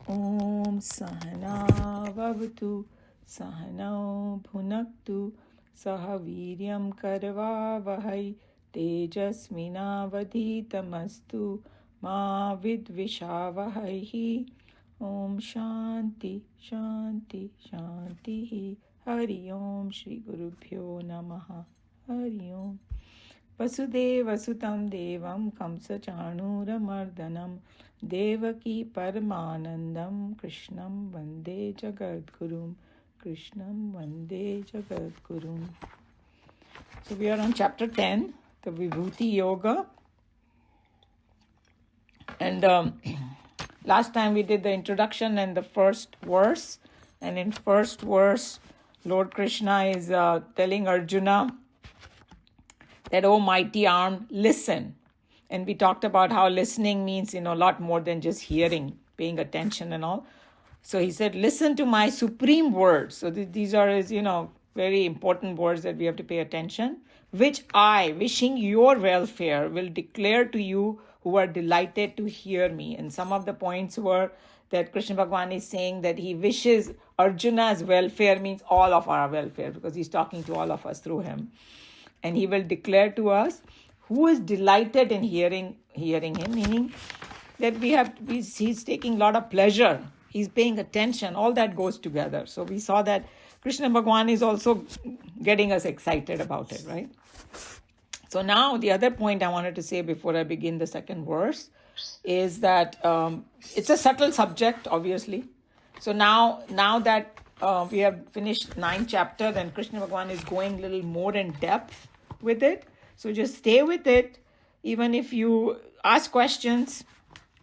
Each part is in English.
Om Sahana Vavatu Sahano Bhunaktu Sahaviryam Karva Vahai Tejasminavadhitamastu Ma Vidvishavahai. Om Shanti Shanti Shanti. Hari Om Shri Gurubhyo Namaha. Hari Om. वसुदेवसुतं देवं कंसचाणूरमर्दनं देवकी परमानन्दं कृष्णं वन्दे जगद्गुरुं कृष्णं वन्दे जगद्गुरुं. So we are on chapter 10, the Vibhuti Yoga. And last time we did the introduction and the first verse. And in first verse, Lord Krishna is telling Arjuna that, oh mighty arm, listen. And we talked about how listening means, a lot more than just hearing, paying attention and all. So he said, listen to my supreme words. So these are his, very important words that we have to pay attention. Which I, wishing your welfare, will declare to you who are delighted to hear me. And some of the points were that Krishna Bhagavan is saying that he wishes Arjuna's welfare means all of our welfare, because he's talking to all of us through him. And he will declare to us who is delighted in hearing him, meaning that he's taking a lot of pleasure. He's paying attention. All that goes together. So we saw that Krishna Bhagavan is also getting us excited about it, right? So now the other point I wanted to say before I begin the second verse is that it's a subtle subject, obviously. So now that we have finished 9 chapters and Krishna Bhagavan is going a little more in depth with it. So just stay with it. Even if you ask questions,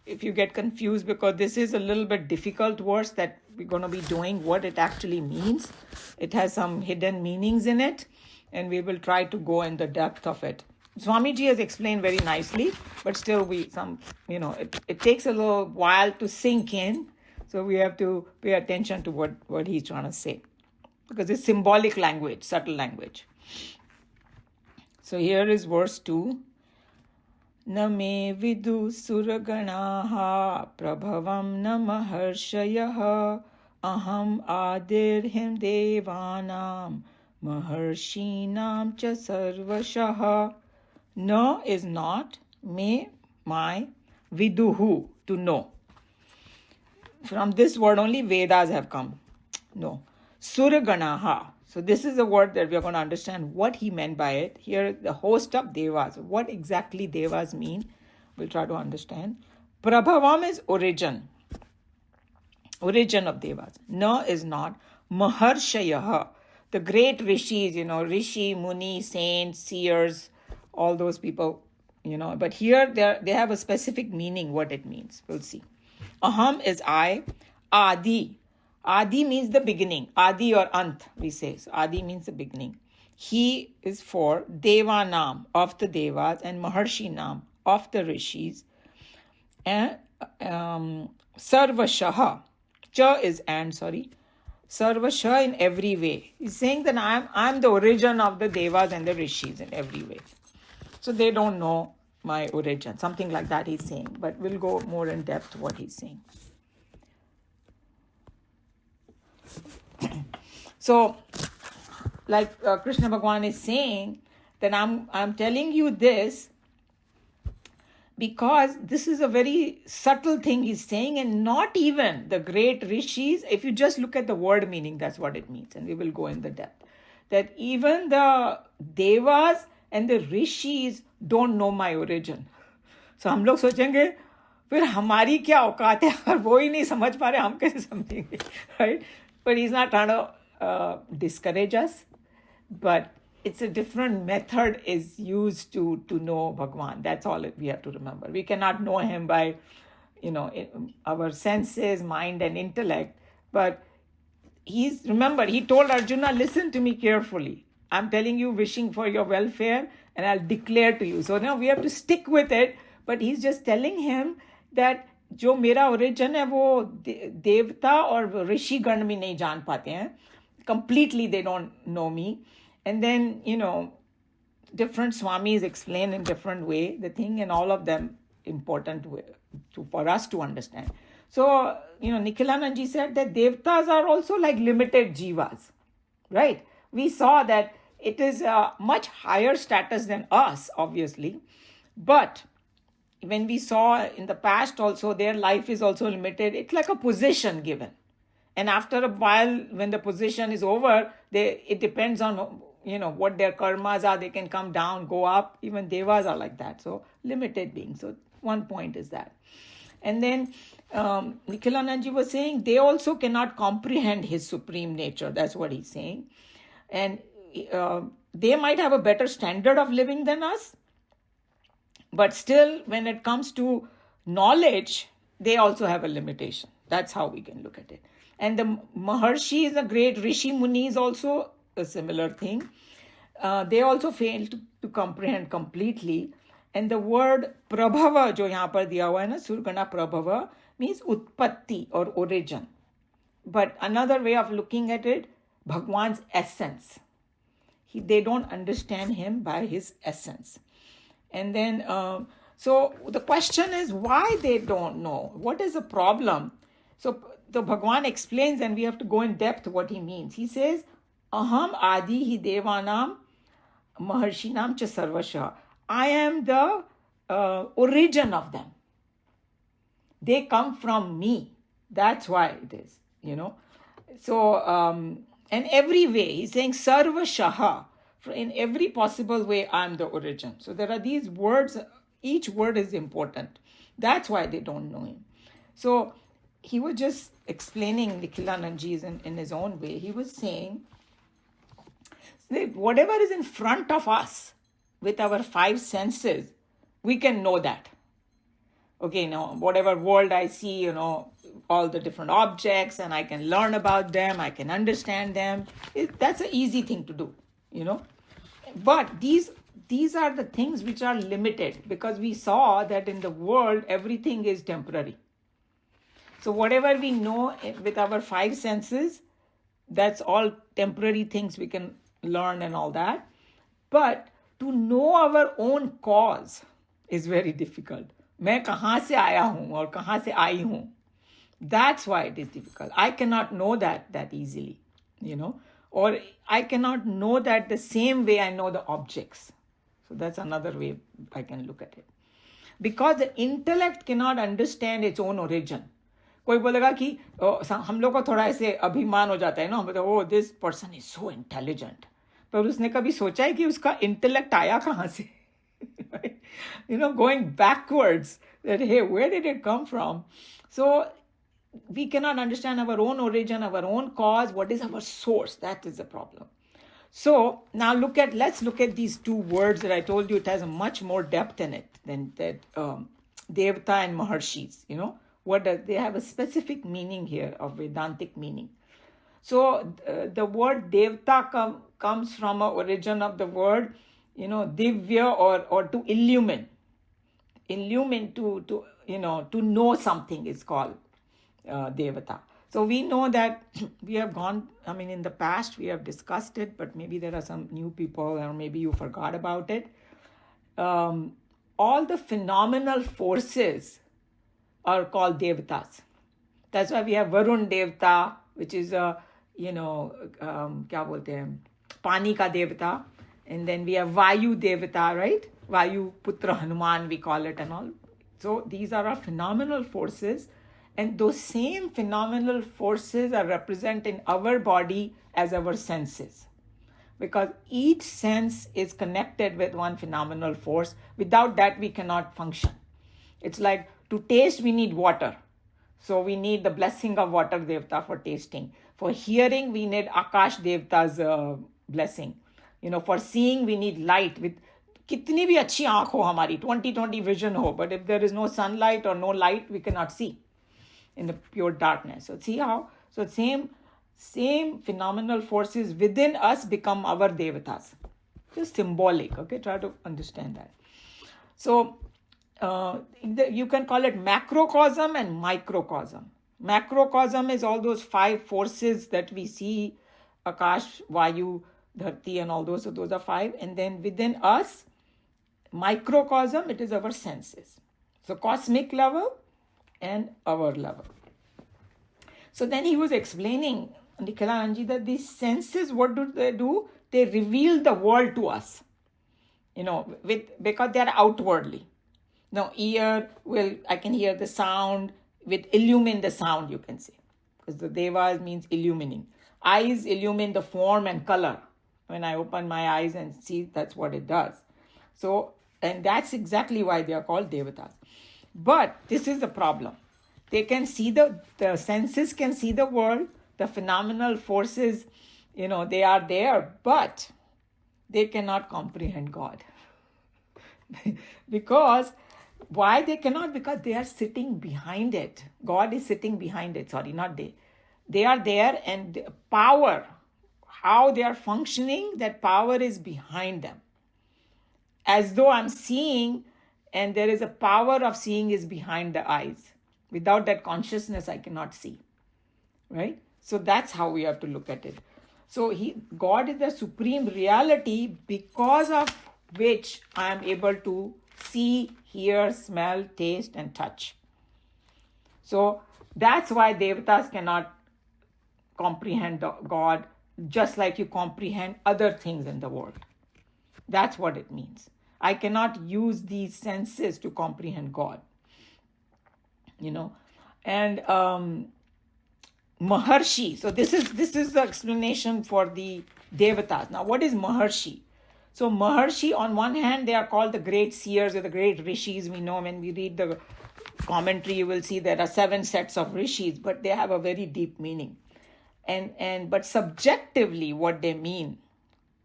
if you get confused, because this is a little bit difficult verse that we're going to be doing what it actually means. It has some hidden meanings in it, and we will try to go in the depth of it. Swamiji has explained very nicely, but still it takes a little while to sink in. So we have to pay attention to what he's trying to say, because it's symbolic language, subtle language. So here is verse 2. Na me vidu suraganaha prabhavam na maharshayah aham adirhim devanam maharshinam cha sarvashah. No is not, me, my, viduhu, to know. From this word only Vedas have come. No. Suraganaha. So this is a word that we are going to understand what he meant by it. Here, the host of Devas. What exactly Devas mean, we'll try to understand. Prabhavam is origin. Origin of Devas. Na is not. Maharshayaha. The great rishis, Rishi, Muni, saints, seers, all those people, But here they have a specific meaning, what it means. We'll see. Aham is I. Adi. Adi means the beginning. Adi or Ant, we say. So Adi means the beginning. He is for Devanam, of the Devas, and Maharshinam, of the Rishis. And Sarvashaha. Cha is and, sorry. Sarvasha in every way. He's saying that I'm the origin of the Devas and the Rishis in every way. So they don't know my origin. Something like that he's saying. But we'll go more in depth what he's saying. So, like Krishna Bhagavan is saying, that I'm telling you this because this is a very subtle thing he's saying, and not even the great rishis, if you just look at the word meaning, that's what it means, and we will go in the depth. That even the devas and the rishis don't know my origin. So हम लोग सोचेंगे फिर हमारी क्या औकात है, अगर वो ही नहीं समझ पा रहे हम कैसे समझेंगे, right? But he's not trying to discourage us, but it's a different method is used to know Bhagwan. That's all we have to remember. We cannot know him by, our senses, mind and intellect. But he told Arjuna, listen to me carefully. I'm telling you, wishing for your welfare, and I'll declare to you. So now we have to stick with it. But he's just telling him that जो मेरा origin है वो देवता और ऋषि गण में नहीं जान पाते हैं. Completely they don't know me. And then, different swamis explain in different way the thing, and all of them important for us to understand. So, Nikhilanandji said that Devtas are also like limited jivas, right? We saw that it is a much higher status than us, obviously. But when we saw in the past also, their life is also limited. It's like a position given. And after a while, when the position is over, it depends on, what their karmas are. They can come down, go up. Even devas are like that. So limited beings. So one point is that. And then Nikhilanandji was saying they also cannot comprehend his supreme nature. That's what he's saying. And they might have a better standard of living than us. But still, when it comes to knowledge, they also have a limitation. That's how we can look at it. And the Maharshis, the great Rishi Munis, also a similar thing. They also fail to comprehend completely. And the word prabhava, jo yahan par diya hua hai na, surgana prabhava, means utpatti or origin. But another way of looking at it, Bhagwan's essence. They don't understand him by his essence. And then, so the question is why they don't know. What is the problem? So the Bhagwan explains, and we have to go in depth what he means. He says, Aham adi hi devanam maharshinam cha sarvasha. I am the origin of them. They come from me. That's why it is, So, and every way, he's saying sarvashaha. In every possible way, I'm the origin. So there are these words, each word is important. That's why they don't know him. So he was just explaining Nikhilanandji's in his own way. He was saying, whatever is in front of us with our five senses, we can know that. Okay, now whatever world I see, all the different objects, and I can learn about them, I can understand them. That's an easy thing to do, But these are the things which are limited, because we saw that in the world, everything is temporary. So whatever we know with our five senses, that's all temporary things we can learn and all that. But to know our own cause is very difficult. मैं कहाँ से आया हूँ और कहाँ से आई हूँ. That's why it is difficult. I cannot know that easily, Or I cannot know that the same way I know the objects. So that's another way I can look at it. Because the intellect cannot understand its own origin. कोई बोलेगा कि हम लोग को थोड़ा ऐसे अभिमान हो जाता है ना, मतलब oh, this person is so intelligent. पर उसने कभी सोचा है कि उसका intellect आया कहाँ से? Going backwards, that hey, where did it come from? So we cannot understand our own origin, our own cause. What is our source? That is the problem. So now let's look at these two words that I told you. It has a much more depth in it than that Devta and Maharshis. They have a specific meaning here of Vedantic meaning. So the word Devta comes from an origin of the word, divya or to illumine. Illumine to know something is called Devata. So we know that we have gone, in the past we have discussed it, but maybe there are some new people or maybe you forgot about it. All the phenomenal forces are called Devatas. That's why we have Varun Devta, which is kya bolte hain, Pani ka Devata. And then we have Vayu Devata, right? Vayu Putra Hanuman, we call it and all. So these are our phenomenal forces. And those same phenomenal forces are represented in our body as our senses. Because each sense is connected with one phenomenal force. Without that, we cannot function. It's like to taste, we need water. So we need the blessing of water Devta for tasting. For hearing, we need Akash Devta's blessing. For seeing, we need light. With kitni bhi achhi aankh ho hamari, 20/20 vision ho, but if there is no sunlight or no light, we cannot see in the pure darkness. So see how? So same phenomenal forces within us become our devatas. Just symbolic, okay? Try to understand that. So you can call it macrocosm and microcosm. Macrocosm is all those five forces that we see, Akash, Vayu, Dharti and all those. So those are five. And then within us, microcosm, it is our senses. So cosmic level and our level. So then he was explaining, Nikhilanji, that these senses, what do? They reveal the world to us, because they are outwardly. Now, ear I can hear the sound, with illumine the sound, you can say, because the Devas means illumining. Eyes illumine the form and color. When I open my eyes and see, that's what it does. So, and that's exactly why they are called Devatas. But this is the problem. They can see the senses can see the world, the phenomenal forces, they are there, but they cannot comprehend God. Because, why they cannot? Because they are sitting behind it. God is sitting behind it. Sorry, not they. They are there, and the power, how they are functioning, that power is behind them. As though I'm seeing, and there is a power of seeing is behind the eyes. Without that consciousness, I cannot see. Right? So that's how we have to look at it. So God is the supreme reality, because of which I am able to see, hear, smell, taste, and touch. So that's why Devatas cannot comprehend God just like you comprehend other things in the world. That's what it means. I cannot use these senses to comprehend God. And Maharshi. So this is the explanation for the Devatas. Now, what is Maharshi? So Maharshi, on one hand, they are called the great seers or the great Rishis. We know when we read the commentary, you will see there are 7 sets of Rishis, but they have a very deep meaning. But subjectively, what they mean,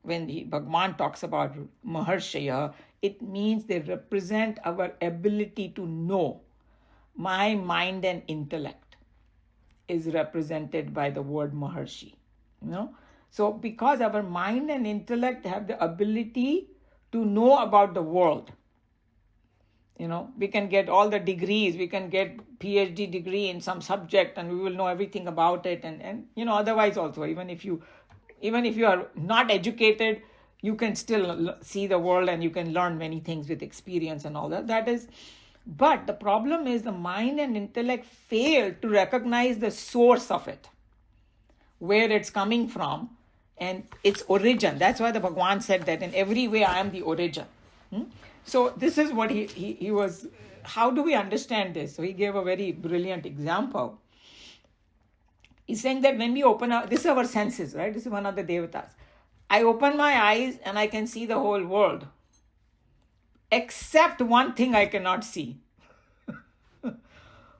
when Bhagavan talks about Maharshaya, it means they represent our ability to know. My mind and intellect is represented by the word Maharshi. So because our mind and intellect have the ability to know about the world, we can get all the degrees, we can get PhD degree in some subject, and we will know everything about it. And otherwise also, even if you are not educated, you can still see the world, and you can learn many things with experience and all that. But the problem is the mind and intellect fail to recognize the source of it, where it's coming from, and its origin. That's why the Bhagavan said that in every way I am the origin. So this is what he was. How do we understand this? So he gave a very brilliant example. He's saying that when we open our, this is our senses, right? This is one of the Devatas. I open my eyes and I can see the whole world. Except one thing I cannot see.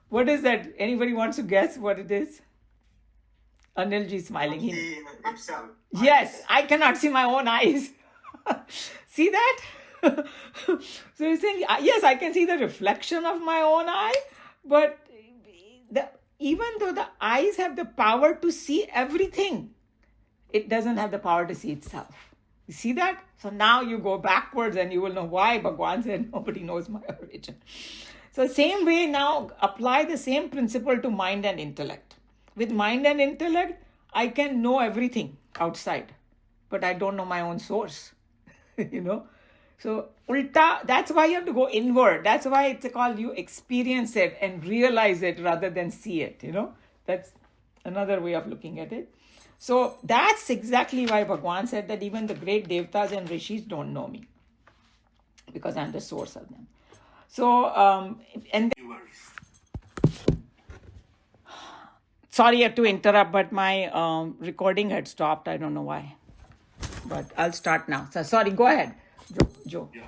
What is that? Anybody wants to guess what it is? Anilji smiling. Yes, I cannot see my own eyes. See that? So he's saying, yes, I can see the reflection of my own eye, but even though the eyes have the power to see everything, it doesn't have the power to see itself. You see that? So now you go backwards and you will know why Bhagavan said nobody knows my origin. So same way, now apply the same principle to mind and intellect. With mind and intellect, I can know everything outside, but I don't know my own source. So ulta, that's why you have to go inward. That's why it's called you experience it and realize it rather than see it. That's another way of looking at it. So that's exactly why Bhagavan said that even the great Devatas and Rishis don't know me, because I'm the source of them. So, sorry I had to interrupt, but my recording had stopped. I don't know why, but I'll start now. So sorry, go ahead, Joe. Yeah,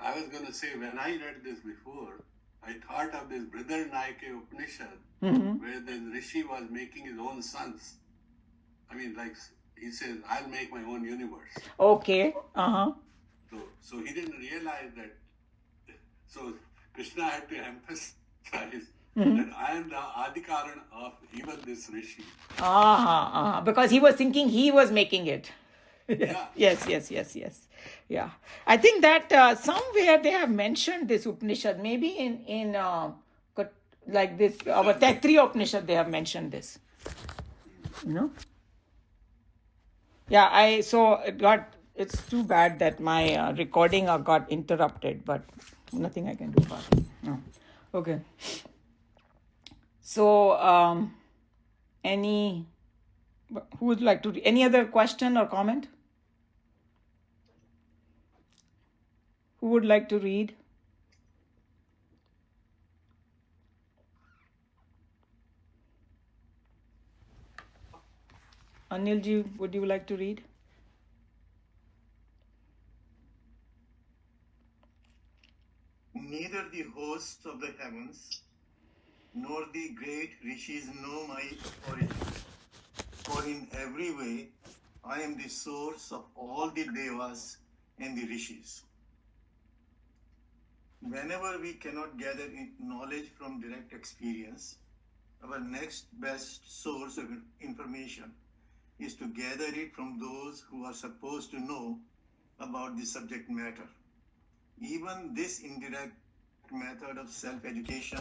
I was going to say, when I read this before, I thought of this Brihadaranyaka Upanishad, where the Rishi was making his own sons. I mean, like he says, I'll make my own universe. Okay. So he didn't realize that. So Krishna had to emphasize that I am the Adikaran of even this Rishi. Because he was thinking he was making it. Yeah. Yes. Yeah. I think that somewhere they have mentioned this Upanishad. Maybe in like this, our Taittiriya Upanishad, they have mentioned this. Yeah, it's too bad that my recording got interrupted, but Nothing I can do about it. No. Okay. So, who would like to, any other question or comment? Who would like to read? Anilji, would you like to read? Neither the hosts of the heavens nor the great rishis know my origin. For in every way I am the source of all the devas and the rishis. Whenever we cannot gather knowledge from direct experience, our next best source of information is to gather it from those who are supposed to know about the subject matter. Even this indirect method of self-education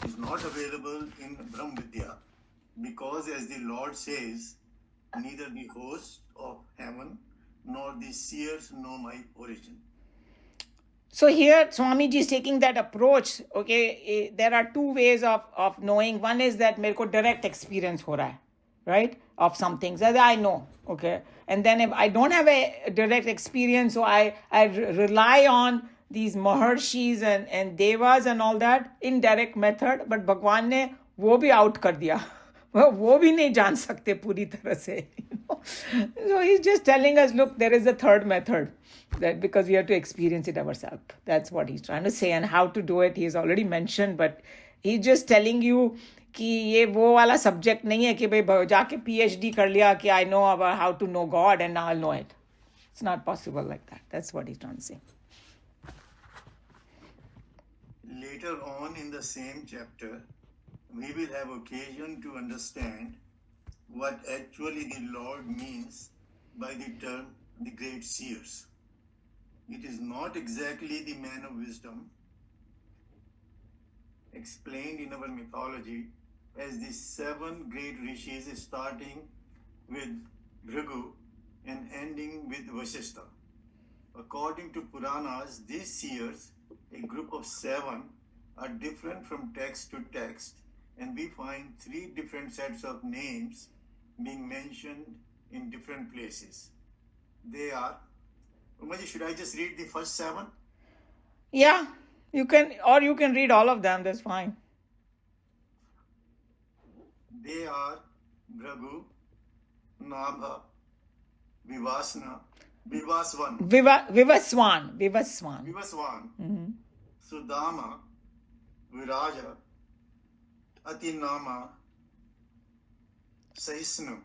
is not available in Brahma Vidya because, as the Lord says, neither the hosts of heaven nor the seers know my origin. So here Swamiji is taking that approach. Okay, there are two ways of knowing. One is that मेरे को direct experience हो रहा है, right, of some things that I know. Okay, and then if I don't have a direct experience, so I rely on these maharshis and devas and all that indirect method. But भगवान ने वो भी out कर दिया. वो भी नहीं जान सकते पूरी तरह से. So he's just telling us, look, there is a third method, that because we have to experience it ourselves. That's what he's trying to say, and how to do it he's already mentioned, but he's just telling you कि ये वो वाला subject नहीं है कि भाई जाके PhD कर लिया कि I know about how to know God and now I'll know it. It's not possible like that. That's what he's trying to say. Later on in the same chapter, we will have occasion to understand what actually the Lord means by the term the great seers. It is not exactly the man of wisdom explained in our mythology as the 7 great rishis, starting with Bhrigu and ending with Vasishtha. According to Puranas, these seers, a group of 7, are different from text to text, and we find 3 different sets of names being mentioned in different places. They are, Umaji, should I just read the first 7? Yeah, you can, or you can read all of them, that's fine. They are Bhrigu, Nabha, Vivasna, Vivaswan, Vivaswan. Vivaswan, Sudama, Viraja, Atinama, Sahisnu,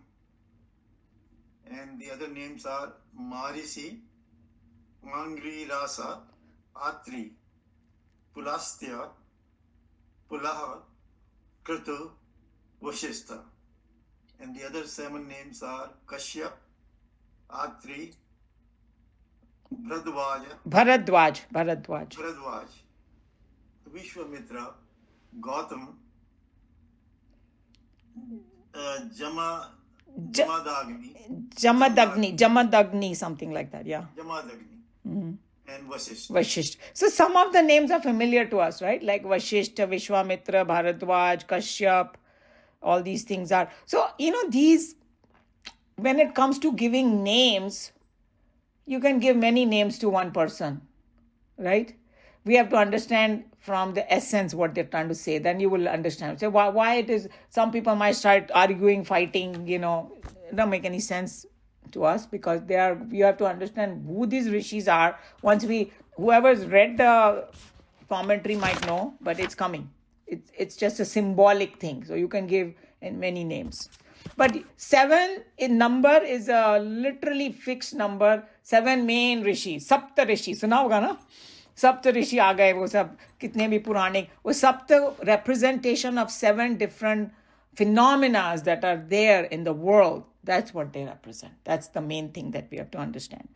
and the other names are Marisi, Angri Rasa, Atri, Pulastya, Pulaha, Kritu, Vasishtha. And the other 7 names are Kashyap, Atri, Bharadwaj, Vishwamitra, Gautam, Jamadagni, something like that, yeah. Jamadagni, and Vasishtha. So some of the names are familiar to us, right? Like Vasishtha, Vishwamitra, Bharadwaj, Kashyap, all these things are. So, these, when it comes to giving names, you can give many names to one person, right? We have to understand from the essence what they're trying to say. Then you will understand. So why it is, some people might start arguing, fighting, it don't make any sense to us, because you have to understand who these rishis are. Whoever's read the commentary might know, but it's coming. It's just a symbolic thing. So you can give in many names. But 7 in number is a literally fixed number. 7 main rishis, Sapta Rishi. सुना होगा ना? Sapta Rishi आ गए, वो सब कितने भी पुराने, वो Sapta representation of 7 different phenomena that are there in the world. That's what they represent. That's the main thing that we have to understand.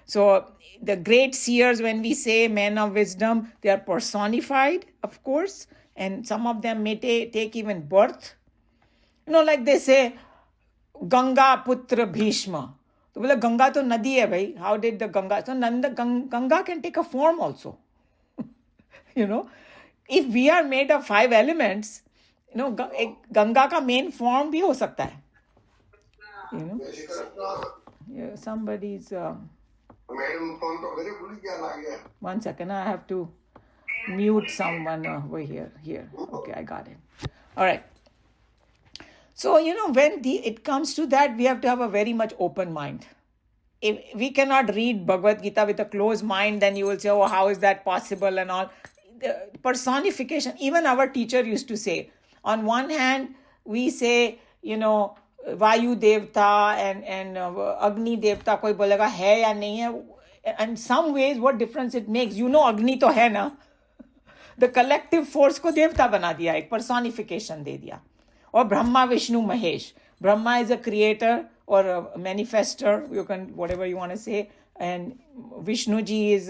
So the great seers, when we say men of wisdom, they are personified, of course, and some of them may take even birth. Like they say, Ganga Putra Bhishma. So, Ganga to Nadi hai bhai. How did the Ganga? So, Ganga can take a form also. You know, if we are made of 5 elements, you know, एक गंगा का main form भी हो सकता है. You know, yeah, somebody's. One second, I have to mute someone over here. Okay, I got it. All right. So, you know, when it comes to that, we have to have a very much open mind. If we cannot read Bhagavad Gita with a closed mind, then you will say, oh, how is that possible and all. The personification, even our teacher used to say, on one hand, we say, you know, Vayu Devta and Agni Devta, koi bolega hai ya nahi hai. And some ways, what difference it makes. You know, Agni to hai na. The collective force को देवता बना दिया, एक personification दे दिया. और Brahma, Vishnu, Mahesh. Brahma is a creator or a manifester, you can, whatever you want to say. And Vishnu ji is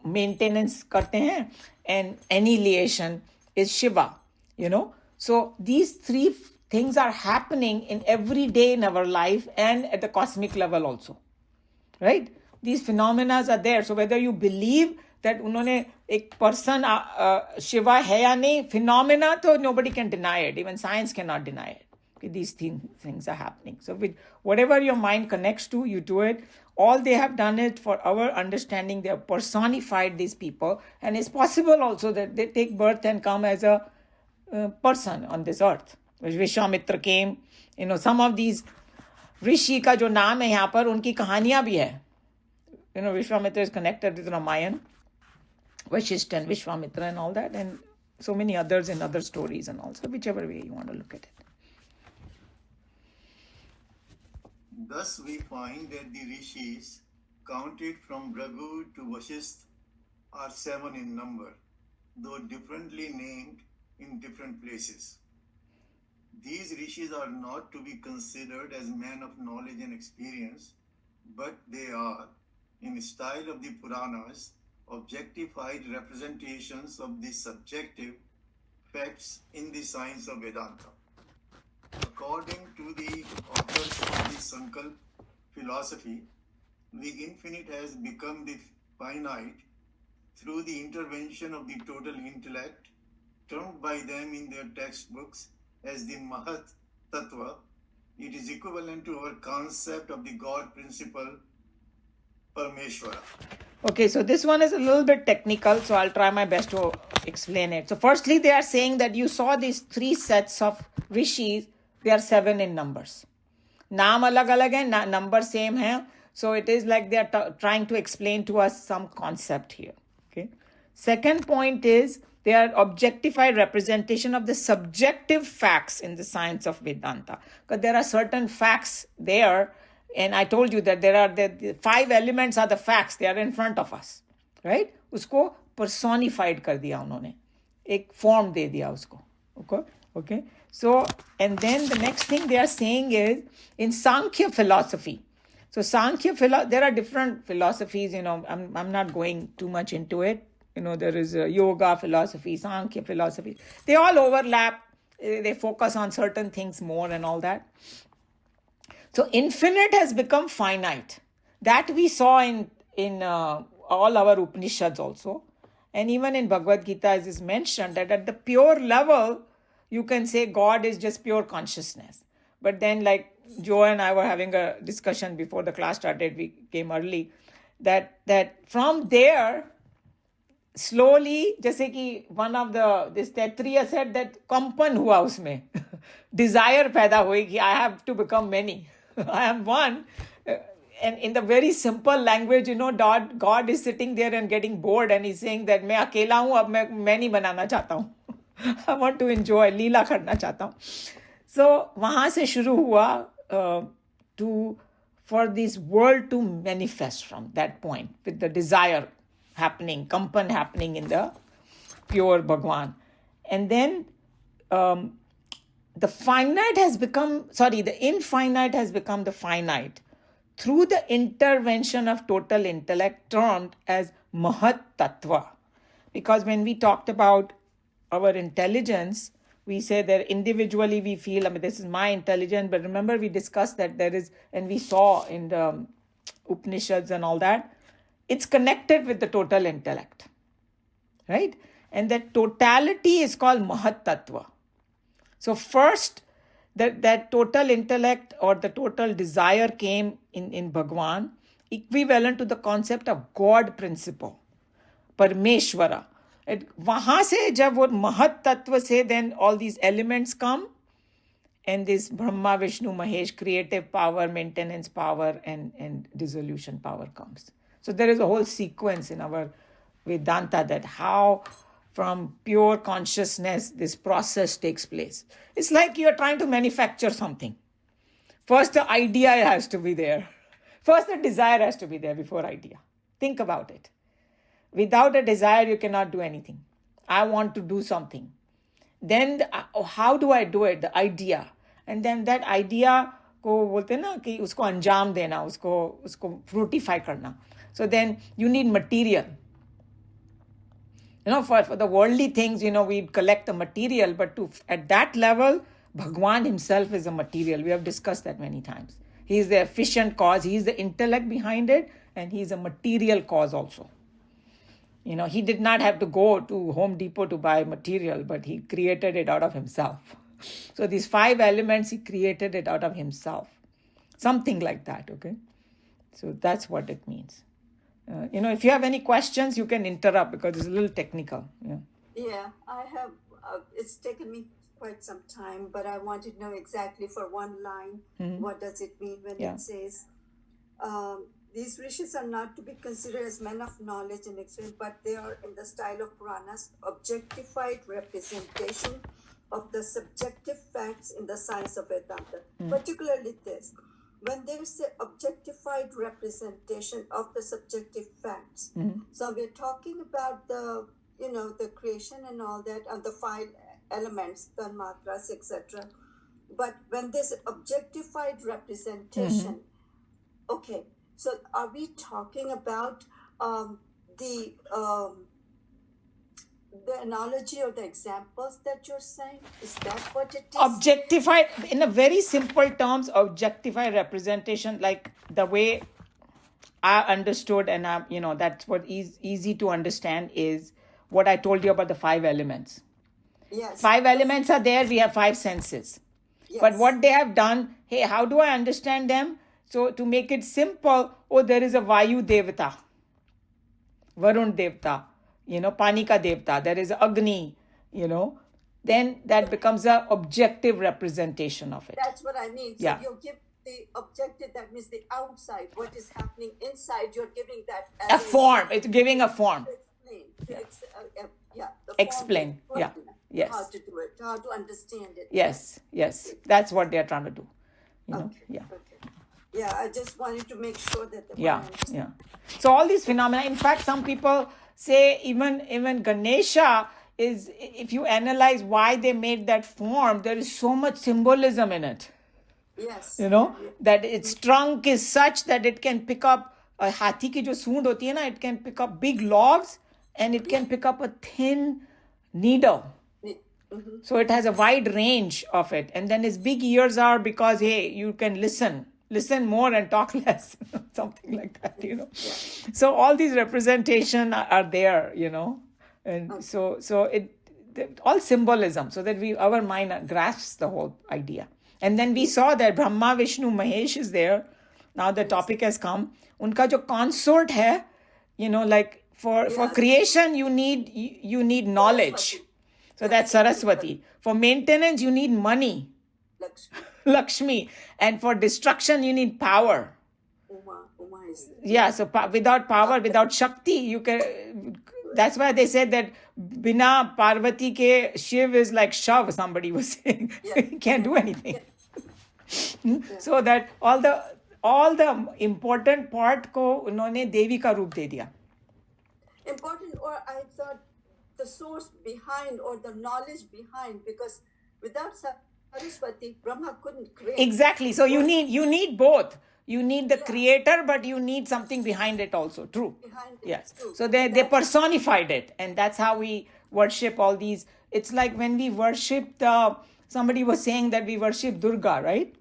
maintenance करते हैं. And annihilation is Shiva, you know. So these 3 things are happening in every day in our life and at the cosmic level also, right? These phenomena are there. So whether you believe that उन्होंने एक person Shiva है या नहीं, phenomena तो nobody can deny it. Even science cannot deny it. Okay, these things are happening. So with whatever your mind connects to, you do it. All they have done it for our understanding. They have personified these people. And it's possible also that they take birth and come as a person on this earth. Vishwamitra came. You know, some of these Rishi का जो नाम है यहाँ पर, उनकी कहानियाँ भी है. You know, Vishwamitra is connected with Ramayana, Vashishta and Vishwamitra and all that, and so many others in other stories and also, whichever way you want to look at it. Thus we find that the rishis counted from Raghu to Vashist are 7 in number, though differently named in different places. These rishis are not to be considered as men of knowledge and experience, but they are, in the style of the Puranas, objectified representations of the subjective facts in the science of Vedanta. According to the authors of the Sankalp philosophy, the infinite has become the finite through the intervention of the total intellect, termed by them in their textbooks as the Mahat Tattva. It is equivalent to our concept of the God principle, Parameshwara. Okay, so this one is a little bit technical, so I'll try my best to explain it. So firstly, they are saying that you saw these 3 sets of rishis, they are 7 in numbers. Naam alag-alag hai, number same hai. So it is like they are trying to explain to us some concept here. Okay. Second point is they are objectified representation of the subjective facts in the science of Vedanta. Because there are certain facts there, and I told you that there are the 5 elements are the facts, they are in front of us, right? Usko personified kar diya unhone, ek form de diya usko. Okay. So, and then the next thing they are saying is in Sankhya philosophy. So Sankhya there are different philosophies, you know, I'm not going too much into it. You know, there is a yoga philosophy, Sankhya philosophy. They all overlap. They focus on certain things more and all that. So infinite has become finite. That we saw in all our Upanishads also. And even in Bhagavad Gita, as is mentioned, that at the pure level, you can say God is just pure consciousness. But then, like Joe and I were having a discussion before the class started, we came early, that from there, slowly, जैसे कि one of this Taittiriya said that कंपन हुआ उसमें, desire पैदा हुई कि I have to become many, I am one. And in the very simple language, you know, God is sitting there and getting bored and he's saying that मैं अकेला हूँ, अब मैं नहीं बनाना चाहता हूँ. I want to enjoy, लीला करना चाहता हूँ. So वहाँ से शुरू हुआ for this world to manifest from that point with the desire happening, kampan happening in the pure Bhagwan. And then the infinite has become the finite through the intervention of total intellect termed as Mahat Tattva. Because when we talked about our intelligence, we say that individually we feel, I mean, this is my intelligence, but remember we discussed that there is, and we saw in the Upanishads and all that, it's connected with the total intellect, right? And that totality is called Mahat Tattva. So first, that total intellect or the total desire came in Bhagwan, equivalent to the concept of God principle, Parmeshwara. वहाँ से जब वो महत तत्व से then all these elements come, and this Brahma, Vishnu, Mahesh, creative power, maintenance power, and dissolution power comes. So there is a whole sequence in our Vedanta that how from pure consciousness this process takes place. It's like you're trying to manufacture something. First the idea has to be there. First the desire has to be there before idea. Think about it. Without a desire, you cannot do anything. I want to do something. Then how do I do it? The idea. And then that idea को बोलते हैं ना कि उसको अंजाम देना, उसको fructify करना. So then you need material. For the worldly things, we collect the material, but at that level, Bhagwan himself is a material. We have discussed that many times. He is the efficient cause. He is the intellect behind it, and he is a material cause also. He did not have to go to Home Depot to buy material, but he created it out of himself. So these 5 elements, he created it out of himself. Something like that, okay? So that's what it means. If you have any questions, you can interrupt because it's a little technical. Yeah, I have. It's taken me quite some time, but I want to know exactly for one line, what does it mean when it says, these rishis are not to be considered as men of knowledge and experience, but they are in the style of Puranas, objectified representation of the subjective facts in the science of Vedanta. Particularly this, when there is an objectified representation of the subjective facts. So we're talking about the creation and all that, and the 5 elements, the matras, etc. But when there's objectified representation, okay, so are we talking about the analogy or the examples that you're saying? Is that what it is? Objectified, in a very simple terms, objectified representation, like the way I understood, and that's what is easy to understand, is what I told you about the 5 elements. Yes. 5 elements are there, we have 5 senses. Yes. But what they have done, hey, how do I understand them? So to make it simple, there is a Vayu Devata, Varun Devata, Pani ka Devata, there is Agni, then that becomes an objective representation of it. That's what I mean. So you give the objective, that means the outside, what is happening inside, you're giving that as a form. It's giving a form. To explain. Yes. How to do it, how to understand it. Yes. That's what they're trying to do. Okay. Yeah, I just wanted to make sure that So all these phenomena, in fact, some people say even Ganesha is, if you analyze why they made that form, there is so much symbolism in it. Yes. That its trunk is such that it can pick up, a hathi ki jo soond hoti hai na, it can pick up big logs and it can pick up a thin needle. So it has a wide range of it. And then its big ears are because, hey, you can listen more and talk less, something like that, So all these representation are there, and so all symbolism, so that our mind grasps the whole idea. And then we saw that Brahma, Vishnu, Mahesh is there. Now the topic has come. Unka jo consort hai, like for creation you need knowledge. So that's Saraswati. For maintenance you need money. Lakshmi. And for destruction you need power. Uma is there. Yeah, so without power, without Shakti, you can. That's why they said that Bina Parvati ke Shiv is like Shav, somebody was saying. He can't do anything. So that all the important part ko unhone Devi ka roop de diya. Important, or I thought the source behind or the knowledge behind, because without Saraswati, Brahma couldn't create. Exactly. So you need both. You need the creator, but you need something behind it also. True. Behind it. Yes. True. So they personified it, and that's how we worship all these. It's like when we worship somebody was saying that we worship Durga, right?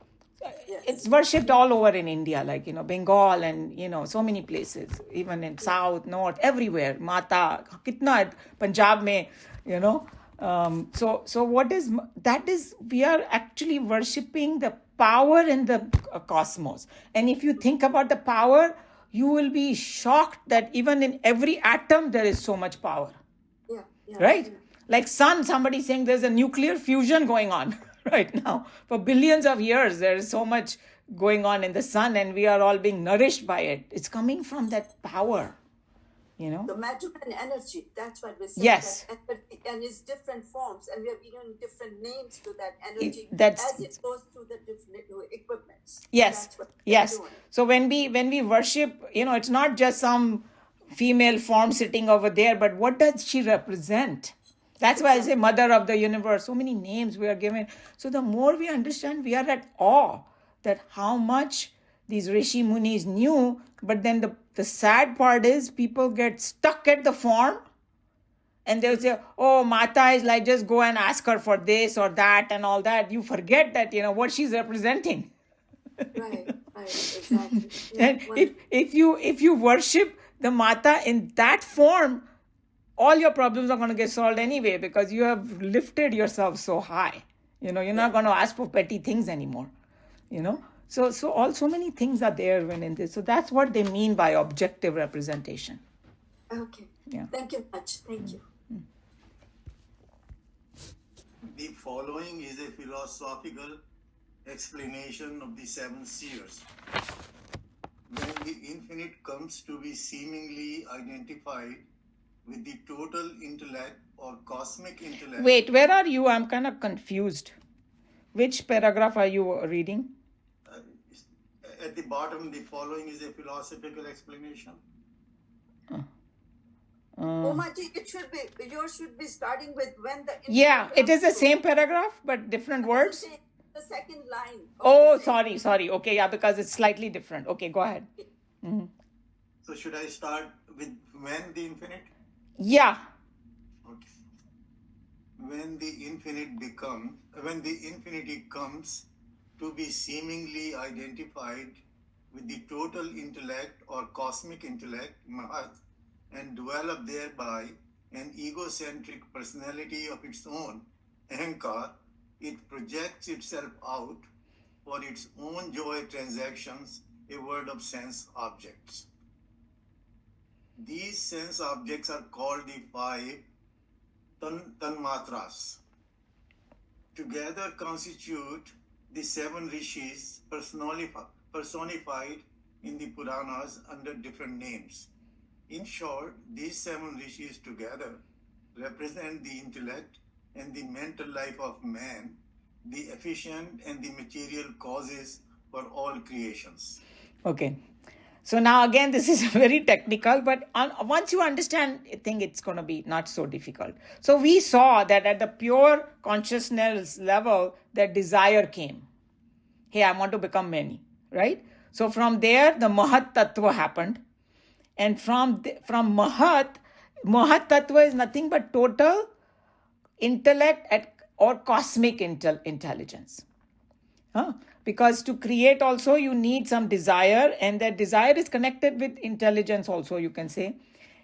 Yes. It's worshipped all over in India, like, Bengal and, so many places, even in South, North, everywhere. Mata, kitna, Punjab mein, So what is, that is, we are actually worshipping the power in the cosmos. And if you think about the power, you will be shocked that even in every atom, there is so much power. Yeah. Right? Yeah. Like sun, somebody saying there's a nuclear fusion going on right now. For billions of years, there is so much going on in the sun and we are all being nourished by it. It's coming from that power, The matter and energy, that's what we say. Yes. That energy, and its different forms, and we have given different names to that energy that's- as it goes through the different equipments. Yes, That's what we're yes. doing. So when we worship, it's not just some female form sitting over there, but what does she represent? That's why I say mother of the universe. So many names we are given. So the more we understand, we are at awe that how much these Rishi Munis knew. But then the sad part is people get stuck at the form and they'll say, oh, Mata is like, just go and ask her for this or that and all that. You forget that, what she's representing. Right, exactly. Yeah, And if you worship the Mata in that form, all your problems are going to get solved anyway because you have lifted yourself so high. You're not going to ask for petty things anymore. So many things are there when in this. So that's what they mean by objective representation. Okay. Yeah. Thank you much. Thank you. The following is a philosophical explanation of the seven spheres. When the infinite comes to be seemingly identified with the total intellect or cosmic intellect. Wait, where are you? I'm kind of confused. Which paragraph are you reading? At the bottom, the following is a philosophical explanation. Omaji, yours should be starting with when the Yeah, infinite it is the comes to- same paragraph, but different words. The second line. of Oh, the same- sorry. Okay, yeah, because it's slightly different. Okay, go ahead. So should I start with when the infinite? Yeah. Okay. When the infinity comes to be seemingly identified with the total intellect or cosmic intellect, Mahat, and develop thereby an egocentric personality of its own, Ahankar, it projects itself out for its own joy transactions, a world of sense objects. These sense objects are called the five tanmatras. Together constitute the seven rishis personified in the Puranas under different names. In short, these seven rishis together represent the intellect and the mental life of man, the efficient and the material causes for all creations. Okay. So now again, this is very technical, but once you understand, I think it's going to be not so difficult. So we saw that at the pure consciousness level, that desire came. Hey, I want to become many, right? So from there, the Mahat Tattva happened. And from Mahat Tattva is nothing but total intellect or cosmic intelligence. Because to create also you need some desire, and that desire is connected with intelligence also, you can say.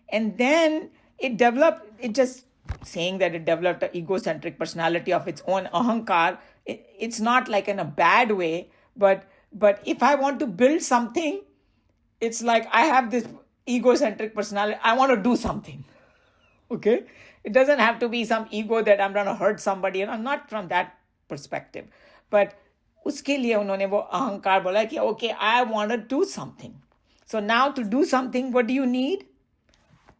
And then it developed an egocentric personality of its own, ahankar. It's not like in a bad way, but if I want to build something, it's like I have this egocentric personality, I want to do something. Okay? It doesn't have to be some ego that I'm going to hurt somebody, not from that perspective. But उसके लिए उन्होंने वो अहंकार बोला कि okay, I want to do something. So now to do something, what do you need?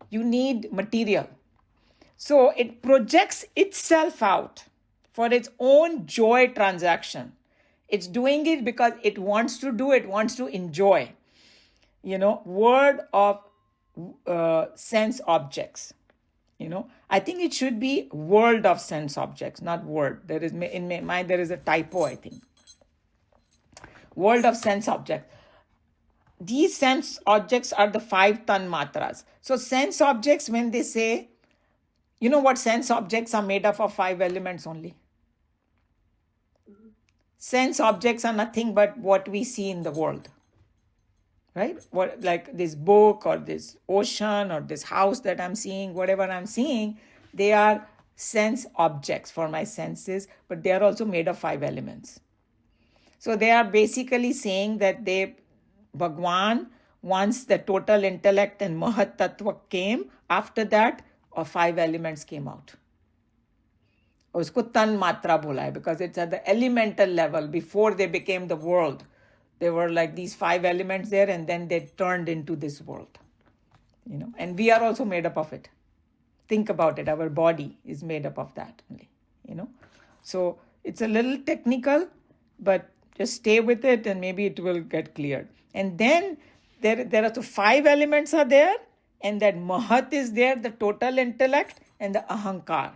You need material. So it projects itself out for its own joy transaction. It's doing it because it wants to do it, wants to enjoy. Word of sense objects. I think it should be world of sense objects, not word. In my mind, there is a typo, I think. World of sense objects. These sense objects are the 5 tanmatras. So sense objects, when they say, what sense objects are made up of 5 elements only? sense objects are nothing but what we see in the world. Right? What, like this book or this ocean or this house that I'm seeing, whatever I'm seeing, they are sense objects for my senses, but they are also made of 5 elements. So they are basically saying that Bhagwan, once the total intellect and Mahat Tattva came, after that, 5 elements came out. Usko tan matra bola hai, because it's at the elemental level. Before they became the world, there were like these 5 elements there, and then they turned into this world. And we are also made up of it. Think about it. Our body is made up of that only. So it's a little technical, but just stay with it and maybe it will get cleared. And then there are 5 elements are there, and that Mahat is there, the total intellect, and the Ahankar.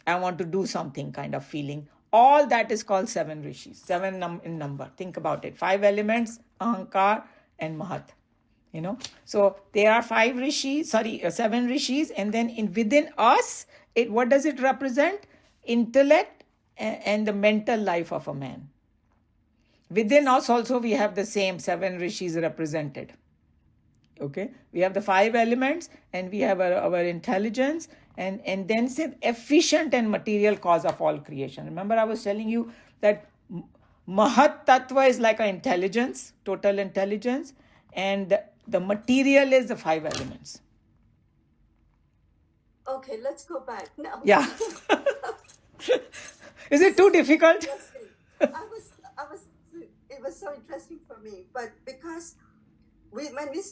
I want to do something kind of feeling. All that is called 7 rishis, 7 in number. Think about it. 5 elements, Ahankar and Mahat. So there are 7 rishis, and then within us, what does it represent? Intellect and the mental life of a man. Within us also we have the same 7 rishis represented. Okay, we have the 5 elements, and we have our intelligence, and then say efficient and material cause of all creation. Remember, I was telling you that Mahat Tattva is like an intelligence, total intelligence, and the material is the 5 elements. Okay, let's go back now. Yeah. Is it too difficult? It was so interesting for me, but because when we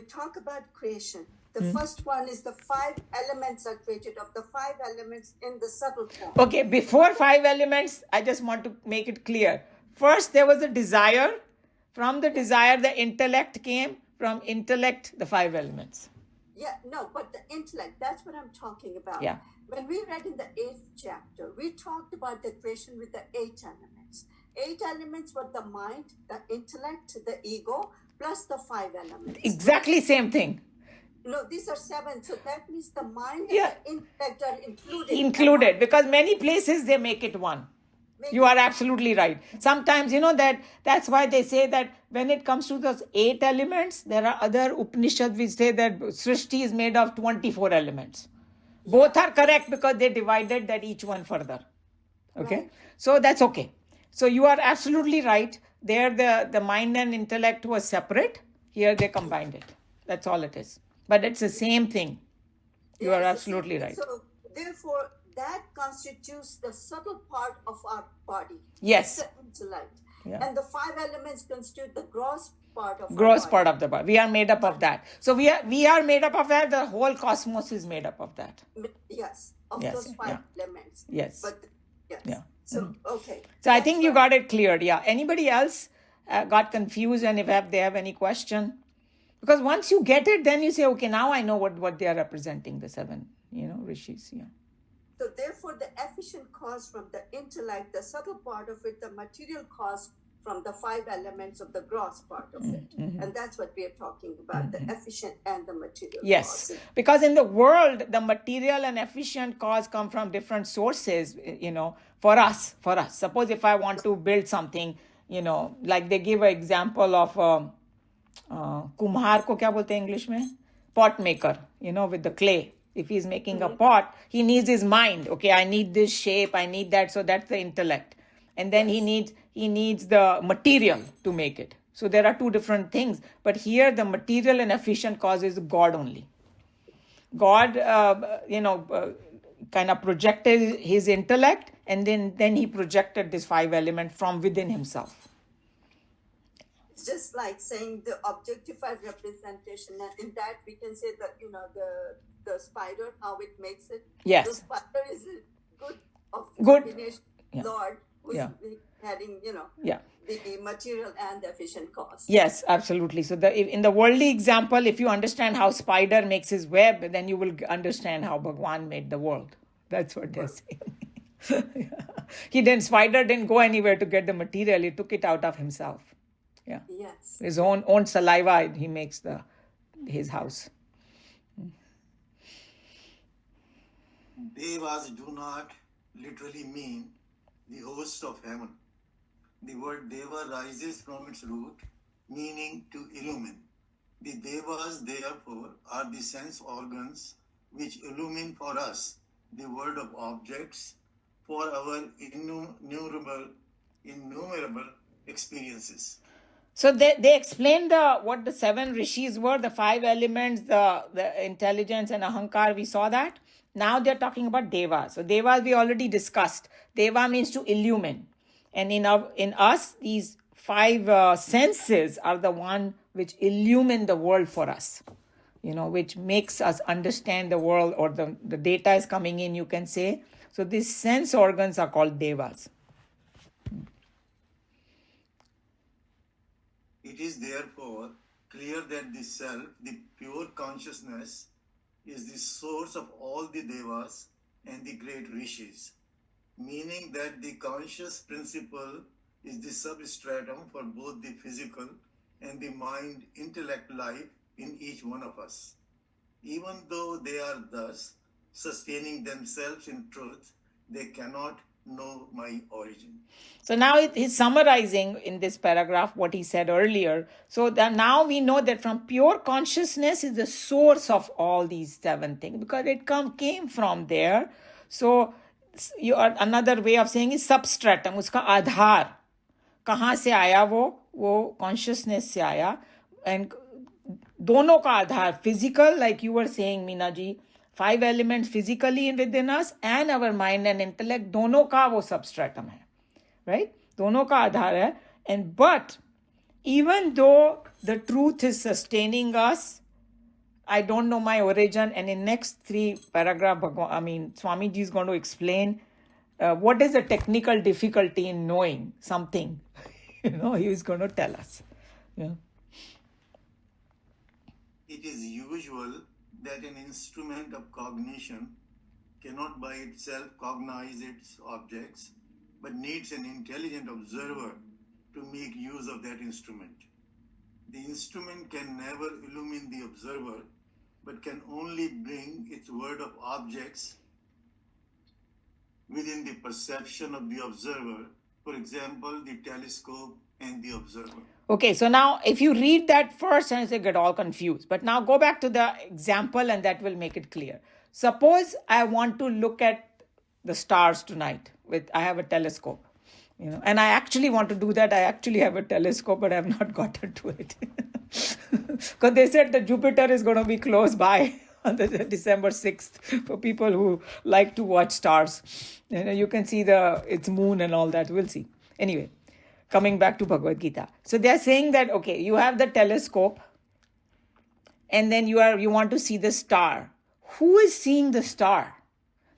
talk about creation, the first one is the 5 elements are created, of the 5 elements in the subtle form. Okay, before 5 elements, I just want to make it clear. First, there was a desire. From the desire, the intellect came. From intellect, the 5 elements. Yeah, no, but the intellect, that's what I'm talking about. Yeah. When we read in the 8th chapter, we talked about the creation with the 8 elements. 8 elements were the mind, the intellect, the ego, plus the 5 elements. Exactly same thing. No, these are 7. So that means the mind Yeah. and the intellect are included. Included, because many places they make it one. You are absolutely right. Sometimes, that's why they say that when it comes to those 8 elements, there are other Upanishads which say that Srishti is made of 24 elements. Both are correct because they divided that each one further. Okay? Right. So that's okay. So you are absolutely right. There the mind and intellect was separate. Here they combined it. That's all it is. But it's the same thing. You are absolutely right. So therefore, that constitutes the subtle part of our body. Yes. The intellect. Yeah. And the 5 elements constitute the gross part of Gross our body. part of the body. We are made up of that. So we are made up of that. The whole cosmos is made up of that. Yes, of Yes, those 5 yeah. elements. Yes. But yes. Yeah. So okay. So I think you got it cleared. Yeah. Anybody else got confused, and if they have any question? Because once you get it, then you say, okay, now I know what they are representing, the 7, rishis. Yeah. So therefore, the efficient cause from the intellect, the subtle part of it, the material cause from the 5 elements of the gross part of it. And that's what we are talking about, the efficient and the material Yes, cause. because in the world, the material and efficient cause come from different sources, for us. Suppose if I want to build something, like they give an example of kumhar ko kya bolte hain English mein? Pot maker, with the clay. If he's making a pot, he needs his mind. Okay, I need this shape, I need that. So that's the intellect. And then he needs the material to make it. So there are 2 different things. But here the material and efficient cause is God only. God, kind of projected his intellect, and then he projected this 5 element from within himself. It's just like saying the objectified representation. And in that, we can say that, the spider, how it makes it. Yes. The spider is a good combination. Yeah. Lord, who's having, Yeah. the material and the efficient cause. Yes, absolutely. So in the worldly example, if you understand how spider makes his web, then you will understand how Bhagwan made the world. That's what they're saying. Spider didn't go anywhere to get the material. He took it out of himself. Yeah. Yes. His own saliva, he makes his house. Devas do not literally mean the hosts of heaven. The word Deva rises from its root, meaning to illumine. The Devas, therefore, are the sense organs which illumine for us the world of objects for our innumerable experiences. So they explained what the 7 rishis were, the 5 elements, the intelligence and ahankar. We saw that. Now they're talking about devas. So devas we already discussed. Deva means to illumine. And in us, these 5 senses are the one which illumine the world for us. Which makes us understand the world, or the data is coming in, you can say. So these sense organs are called devas. It is therefore clear that the self, the pure consciousness, is the source of all the devas and the great rishis, meaning that the conscious principle is the substratum for both the physical and the mind-intellect life in each one of us. Even though they are thus sustaining themselves in truth, they cannot know my origin. So now he's summarizing in this paragraph what he said earlier. So that now we know that from pure consciousness is the source of all these 7 things, because it came from there. So another way of saying is substratum, uska आधार कहाँ से आया, वो consciousness से आया. And दोनों का आधार, physical, like you were saying, Meena ji, 5 elements physically within us and our mind and intellect, दोनों का वो substratum है, right? दोनों का आधार है. And but even though the truth is sustaining us, I don't know my origin. And in next 3 paragraph, Swamiji is going to explain what is the technical difficulty in knowing something. He is going to tell us. Yeah. It is usual that an instrument of cognition cannot by itself cognize its objects, but needs an intelligent observer to make use of that instrument. The instrument can never illumine the observer, but can only bring its world of objects within the perception of the observer. For example, the telescope and the observer. Okay, so now if you read that first and you get all confused, but now go back to the example and that will make it clear. Suppose I want to look at the stars tonight. I have a telescope, and I actually want to do that. I actually have a telescope, but I have not gotten to it. Because they said that Jupiter is going to be close by on the December 6th for people who like to watch stars. You can see its moon and all that. We'll see. Anyway, coming back to Bhagavad Gita. So they are saying that, okay, you have the telescope and then you want to see the star. Who is seeing the star?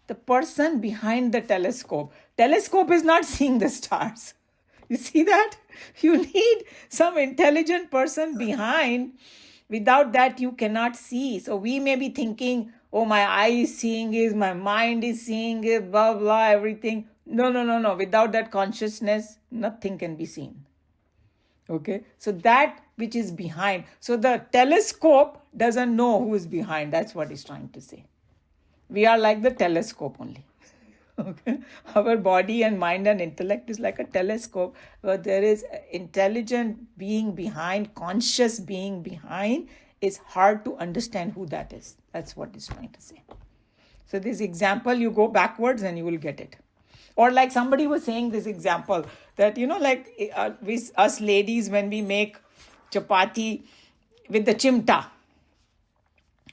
The person behind the telescope. Telescope is not seeing the stars. You see that? You need some intelligent person behind. Without that, you cannot see. So we may be thinking, oh, my eye is seeing it, my mind is seeing it, blah, blah, everything. No. Without that consciousness, nothing can be seen. Okay? So that which is behind. So the telescope doesn't know who is behind. That's what he's trying to say. We are like the telescope only. Okay? Our body and mind and intellect is like a telescope, where there is intelligent being behind, conscious being behind. It's hard to understand who that is. That's what he's trying to say. So this example, you go backwards and you will get it. Or like somebody was saying this example that, us ladies, when we make chapati with the chimta,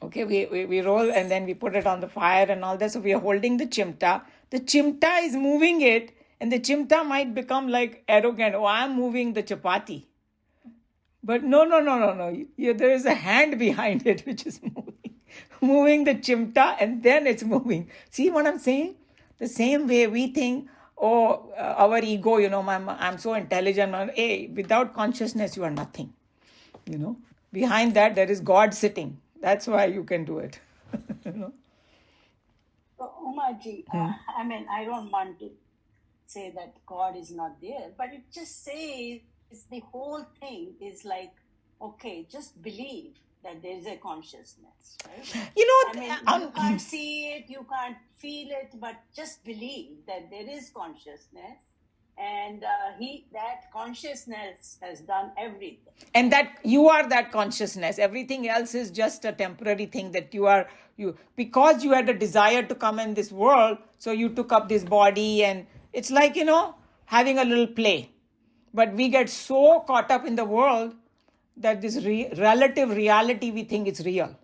okay, we roll and then we put it on the fire and all that. So we are holding the chimta. The chimta is moving it, and the chimta might become like arrogant. Oh, I'm moving the chapati. But no. There is a hand behind it which is moving the chimta, and then it's moving. See what I'm saying? The same way we think, our ego, I'm so intelligent. Hey, without consciousness, you are nothing. Behind that, there is God sitting. That's why you can do it. Umaji, I don't want to say that God is not there, but it just says the whole thing is like, okay, just believe that there is a consciousness, right? You can't see it, you can't feel it, but just believe that there is consciousness, And that consciousness has done everything. And that you are that consciousness. Everything else is just a temporary thing that because you had a desire to come in this world, so you took up this body, and it's like, having a little play. But we get so caught up in the world that this relative reality, we think it's real.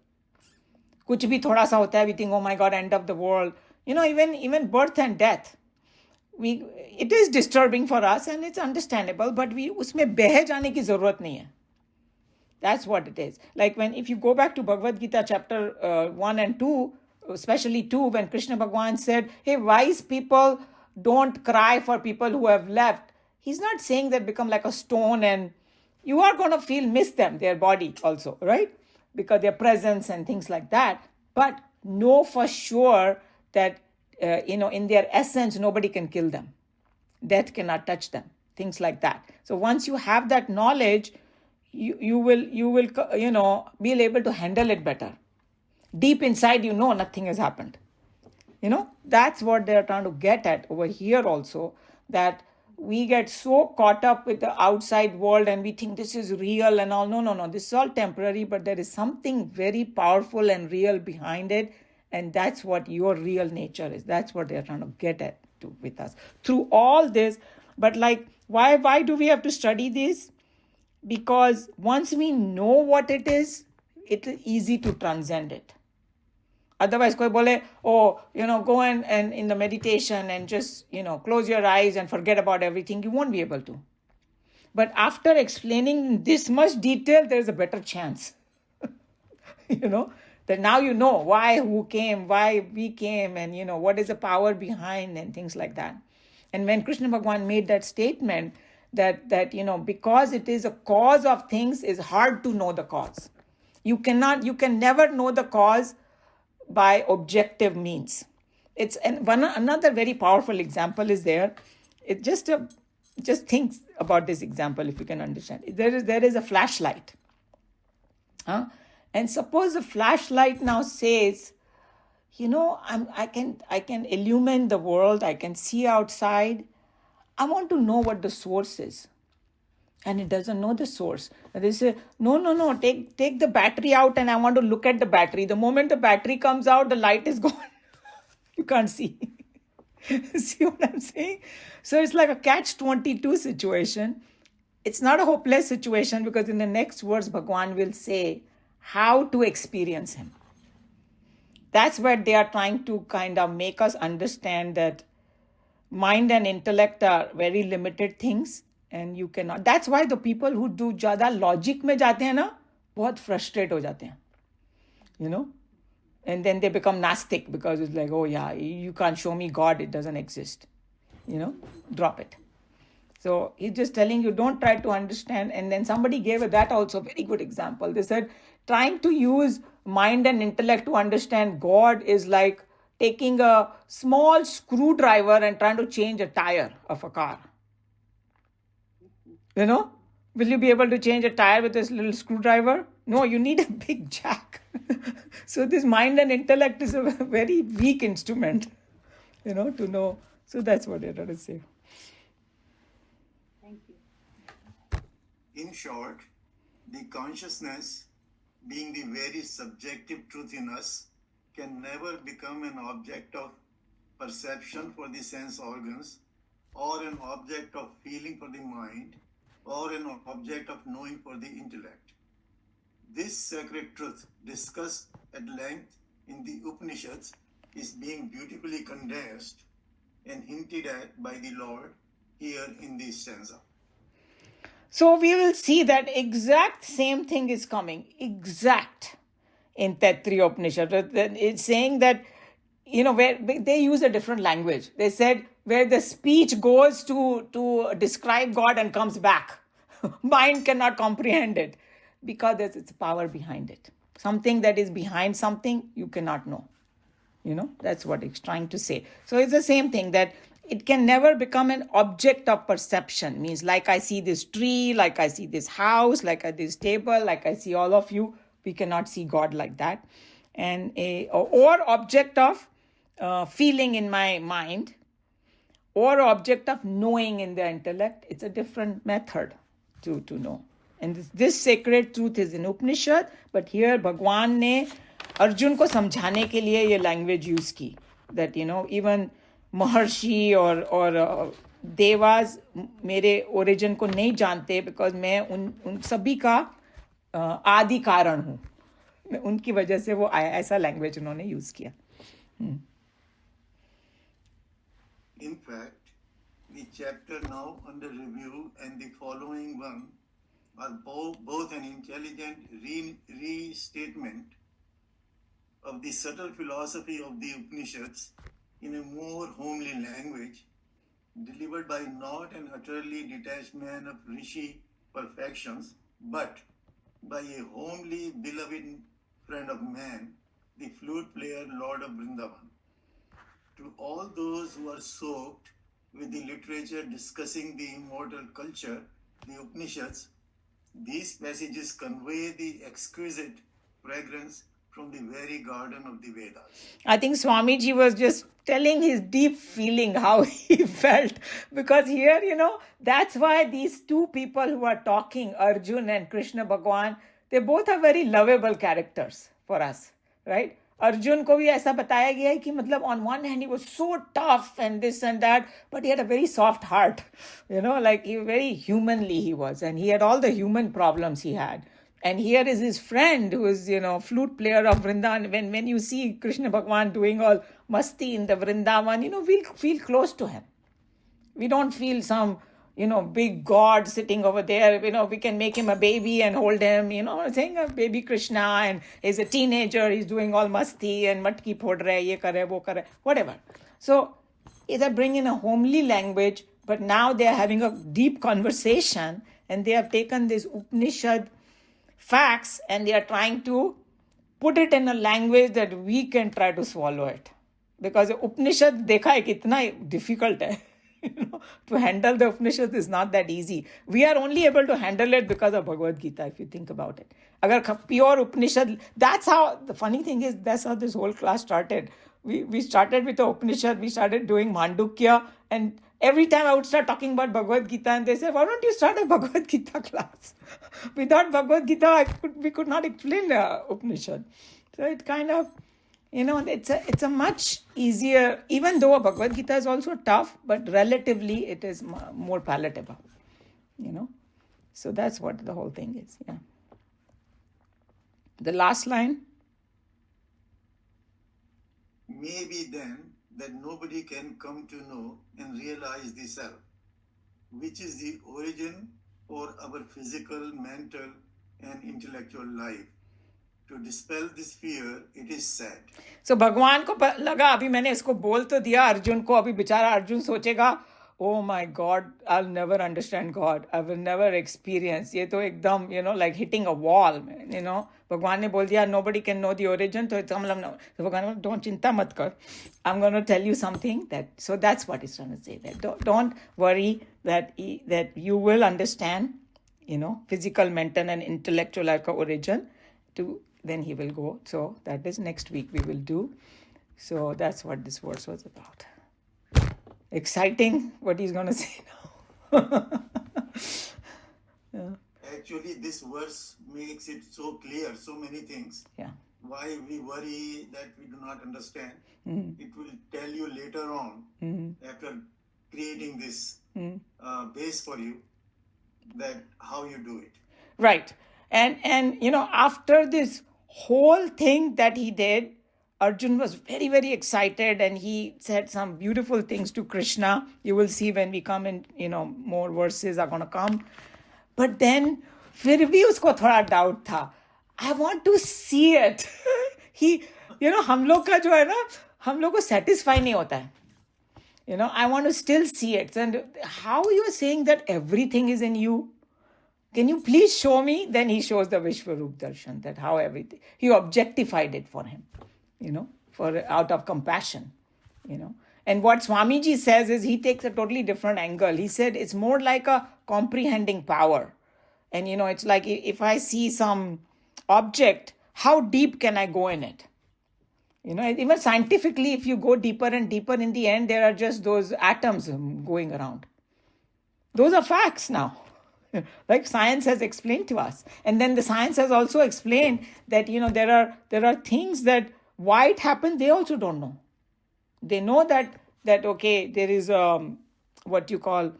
Kuch bhi thoda sa hota hai, we think, oh my God, end of the world. Even birth and death. It is disturbing for us and it's understandable, but उसमें बह जाने की जरूरत नहीं है. That's what it is. Like if you go back to Bhagavat Gita chapter 1 and 2, especially 2, when Krishna Bhagavan said, hey, wise people don't cry for people who have left. He's not saying that become like a stone and you are going to miss them, their body also, right? Because their presence and things like that. But know for sure that, in their essence, nobody can kill them. Death cannot touch them. Things like that. So once you have that knowledge, you will be able to handle it better. Deep inside, nothing has happened. That's what they're trying to get at over here also, that we get so caught up with the outside world and we think this is real and all. No. This is all temporary, but there is something very powerful and real behind it. And that's what your real nature is. That's what they're trying to get at with us through all this. But why do we have to study this? Because once we know what it is easy to transcend it. Otherwise, koi bole, go and in the meditation and just, close your eyes and forget about everything. You won't be able to. But after explaining this much detail, there's a better chance. That now you know why, who came, why we came, and what is the power behind and things like that. And when Krishna Bhagavan made that statement that because it is a cause of things, it's hard to know the cause. You can never know the cause by objective means. It's another very powerful example is there. It just think about this example if you can understand. There is a flashlight. And suppose the flashlight now says, I can illumine the world, I can see outside. I want to know what the source is. And it doesn't know the source. And they say, no, take the battery out and I want to look at the battery. The moment the battery comes out, the light is gone. You can't see. See what I'm saying? So it's like a catch-22 situation. It's not a hopeless situation because in the next verse, Bhagavan will say how to experience him. That's where they are trying to kind of make us understand that mind and intellect are very limited things and you cannot. That's why the people who do ज़्यादा logic में जाते हैं ना, बहुत frustrate हो जाते हैं. And then they become Gnostic because it's like, oh yeah, you can't show me God, it doesn't exist. Drop it. So he's just telling you, don't try to understand. And then somebody gave that also a very good example. They said, trying to use mind and intellect to understand God is like taking a small screwdriver and trying to change a tire of a car. Will you be able to change a tire with this little screwdriver? No, you need a big jack. So this mind and intellect is a very weak instrument, to know. So that's what they're trying to say. Thank you. In short, the consciousness, being the very subjective truth in us, can never become an object of perception for the sense organs, or an object of feeling for the mind, or an object of knowing for the intellect. This sacred truth, discussed at length in the Upanishads, is being beautifully condensed and hinted at by the Lord here in this stanza. So we will see that exact same thing is coming, exact in Taittiriya Upanishad. It's saying that, where they use a different language. They said where the speech goes to describe God and comes back. Mind cannot comprehend it because there's its power behind it. Something that is behind something you cannot know. That's what it's trying to say. So it's the same thing that it can never become an object of perception. Means like I see this tree, like I see this house, like this table, like I see all of you. We cannot see God like that. And or object of feeling in my mind, or object of knowing in the intellect. It's a different method to know. And this sacred truth is in Upanishad, but here Bhagwan ने अर्जुन को समझाने के लिए ये language use की. That, even Maharshi or Devas मेरे origin को नहीं जानते because मैं उन सभी का आदि कारण हूँ. उनकी वजह से वो ऐसा language उन्होंने use किया. In fact, the chapter now under review and the following one are both an intelligent restatement of the subtle philosophy of the Upanishads in a more homely language, delivered by not an utterly detached man of Rishi perfections, but by a homely beloved friend of man, the flute player Lord of Vrindavan. To all those who are soaked with the literature discussing the immortal culture, the Upanishads, these passages convey the exquisite fragrance from the very garden of the Vedas. I think Swamiji was just telling his deep feeling, how he felt. Because here, that's why these two people who are talking, Arjuna and Krishna Bhagwan, they both are very lovable characters for us, right? Arjun को भी ऐसा बताया गया है कि मतलब on one hand he was so tough and this and that, but he had a very soft heart, like very humanly he was, and he had all the human problems he had. And here is his friend who is, flute player of Vrindavan. When you see Krishna Bhagwan doing all masti in the Vrindavan, we feel close to him. We don't feel some, big God sitting over there. We can make him a baby and hold him, saying a baby Krishna, and he's a teenager, he's doing all masti and matki phod rahe, ye kar rahe, wo kar rahe, whatever. So they bring in a homely language, but now they are having a deep conversation, and they have taken this Upanishad facts and they are trying to put it in a language that we can try to swallow it. Because Upanishad dekha hai kitna difficult hai. To handle the Upanishad is not that easy. We are only able to handle it because of Bhagavad Gita, if you think about it. Agar pure Upanishad, that's how, the funny thing is, that's how this whole class started. We started with the Upanishad, we started doing Mandukya, and every time I would start talking about Bhagavad Gita, and they said, why don't you start a Bhagavad Gita class? Without Bhagavad Gita, we could not explain Upanishad. So it kind of, it's a much easier, even though Bhagavad Gita is also tough, but relatively it is more palatable, So that's what the whole thing is, yeah. The last line. Maybe then that nobody can come to know and realize the self, which is the origin for our physical, mental, and intellectual life. To dispel this fear, it is said. So भगवान को लगा अभी मैंने इसको बोल तो दिया अर्जुन को, अभी बेचारा अर्जुन सोचेगा, oh my God, I'll never understand God. I will never experience. ये तो एकदम, like hitting a wall, भगवान ने बोल दिया, nobody can know the origin, तो इसका मतलब, तो भगवान ने don't चिंता मत कर. I'm going to tell you something so that's what he's trying to say. That don't worry that you will understand, physical, mental, and intellectual origin. Then he will go. So that is next week we will do. So that's what this verse was about. Exciting what he's going to say now. Yeah. Actually, this verse makes it so clear, so many things. Yeah. Why we worry that we do not understand. Mm-hmm. It will tell you later on, after creating this base for you, that how you do it. Right. And after this whole thing that he did, Arjun was very, very excited, and he said some beautiful things to Krishna. You will see when we come in, more verses are going to come. But then, फिर भी उसको थोड़ा doubt था. I want to see it. हम लोग का जो है ना, हम लोग को satisfy नहीं होता है. I want to still see it. And how you are saying that everything is in you? Can you please show me? Then he shows the Vishwarup Darshan, that how everything, he objectified it for him, for out of compassion, And what Swamiji says is he takes a totally different angle. He said it's more like a comprehending power. And, it's like if I see some object, how deep can I go in it? Even scientifically, if you go deeper and deeper, in the end, there are just those atoms going around. Those are facts now. Like science has explained to us. And then the science has also explained that, there are things that why it happened, they also don't know. They know that okay, there is what you call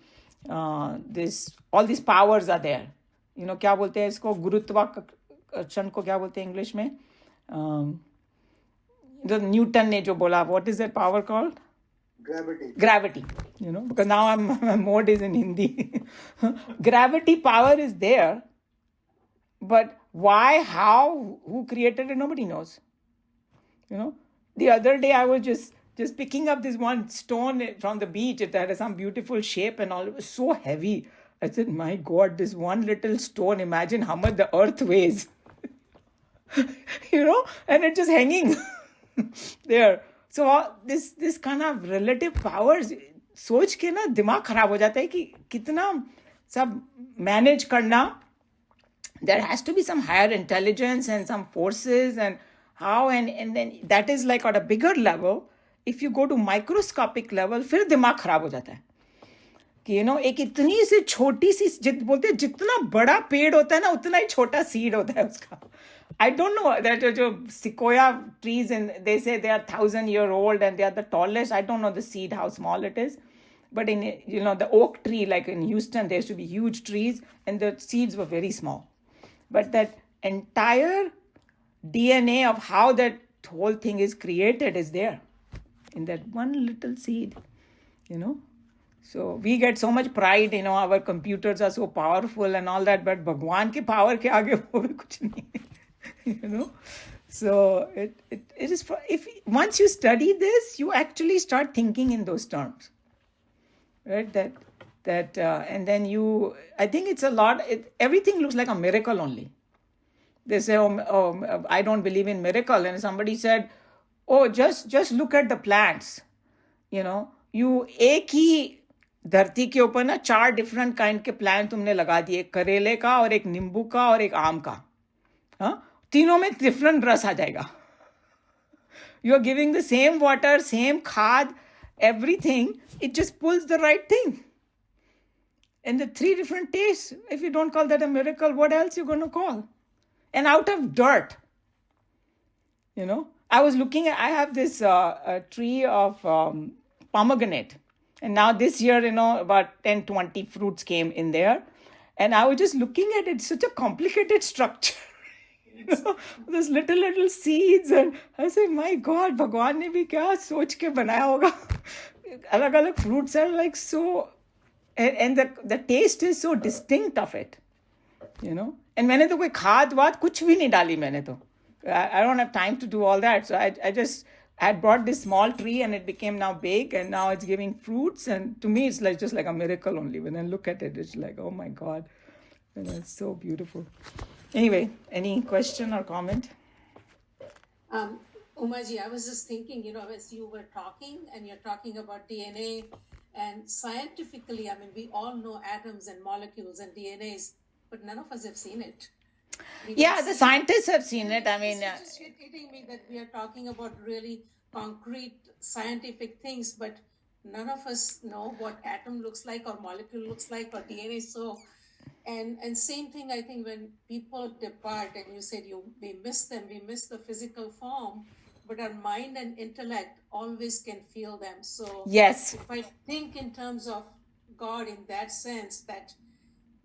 this, all these powers are there. क्या बोलते हैं इसको, गुरुत्वाकर्षण को क्या बोलते हैं English में? न्यूटन ने जो बोला, what is that power called? Gravity, because now my mode is in Hindi. Gravity power is there, but why, how, who created it, nobody knows. The other day I was just picking up this one stone from the beach. It had some beautiful shape and all. It was so heavy. I said, my God, this one little stone, imagine how much the earth weighs. And it's just hanging there. So this kind of relative powers, सोच के ना दिमाग खराब हो जाता है कि कितना सब manage करना. There has to be some higher intelligence and some forces and how, and then that is like at a bigger level. If you go to microscopic level, फिर दिमाग खराब हो जाता है कि एक इतनी सी छोटी सी, बोलते हैं जितना बड़ा पेड़ होता है ना, उतना ही छोटा सीड होता है उसका. I don't know that जो sequoia trees, and they say they are 1,000-year-old and they are the tallest. I don't know the seed, how small it is. But in, the oak tree, like in Houston, there used to be huge trees and the seeds were very small. But that entire DNA of how that whole thing is created is there in that one little seed, So we get so much pride, our computers are so powerful and all that, but Bhagwan ke power ke aage wo bhi kuch nahi. So it is, if once you study this, you actually start thinking in those terms, right? That and then I think it's a lot. Everything looks like a miracle only. They say, oh, I don't believe in miracle, and somebody said, oh, just look at the plants. You एक ही धरती के ऊपर ना 4 different kind के plant तुमने लगा दिए, एक करेले का और एक नींबू का और एक आम का. तीनों में डिफरेंट रस आ जाएगा. You are giving the same water, same खाद, everything. It just pulls the right thing. And the 3 different tastes. If you don't call that a miracle, what else you going to call? And out of dirt. I was looking at, I have this a tree of pomegranate. And now this year, about 10, 20 fruits came in there. And I was just looking at it, such a complicated structure. Those little seeds. And I said, my God, Bhagwan ne bhi kya soch ke banaya hoga. Alag fruits are like so, and the taste is so distinct of it. And मैंने तो कोई खाद वाद कुछ भी नहीं डाली मैंने तो. I don't have time to do all that. So I had brought this small tree and it became now big and now it's giving fruits. And to me, it's like just like a miracle only. When I look at it, it's like, oh my God. It's so beautiful. Anyway, any question or comment? Umaji, I was just thinking, as you were talking and you're talking about DNA and scientifically, we all know atoms and molecules and DNAs, but none of us have seen it. The scientists have seen it. It's just irritating me that we are talking about really concrete scientific things, but none of us know what atom looks like or molecule looks like or DNA. So, and same thing, I think when people depart and you said we miss them, we miss the physical form, but our mind and intellect always can feel them. So yes, if I think in terms of God in that sense, that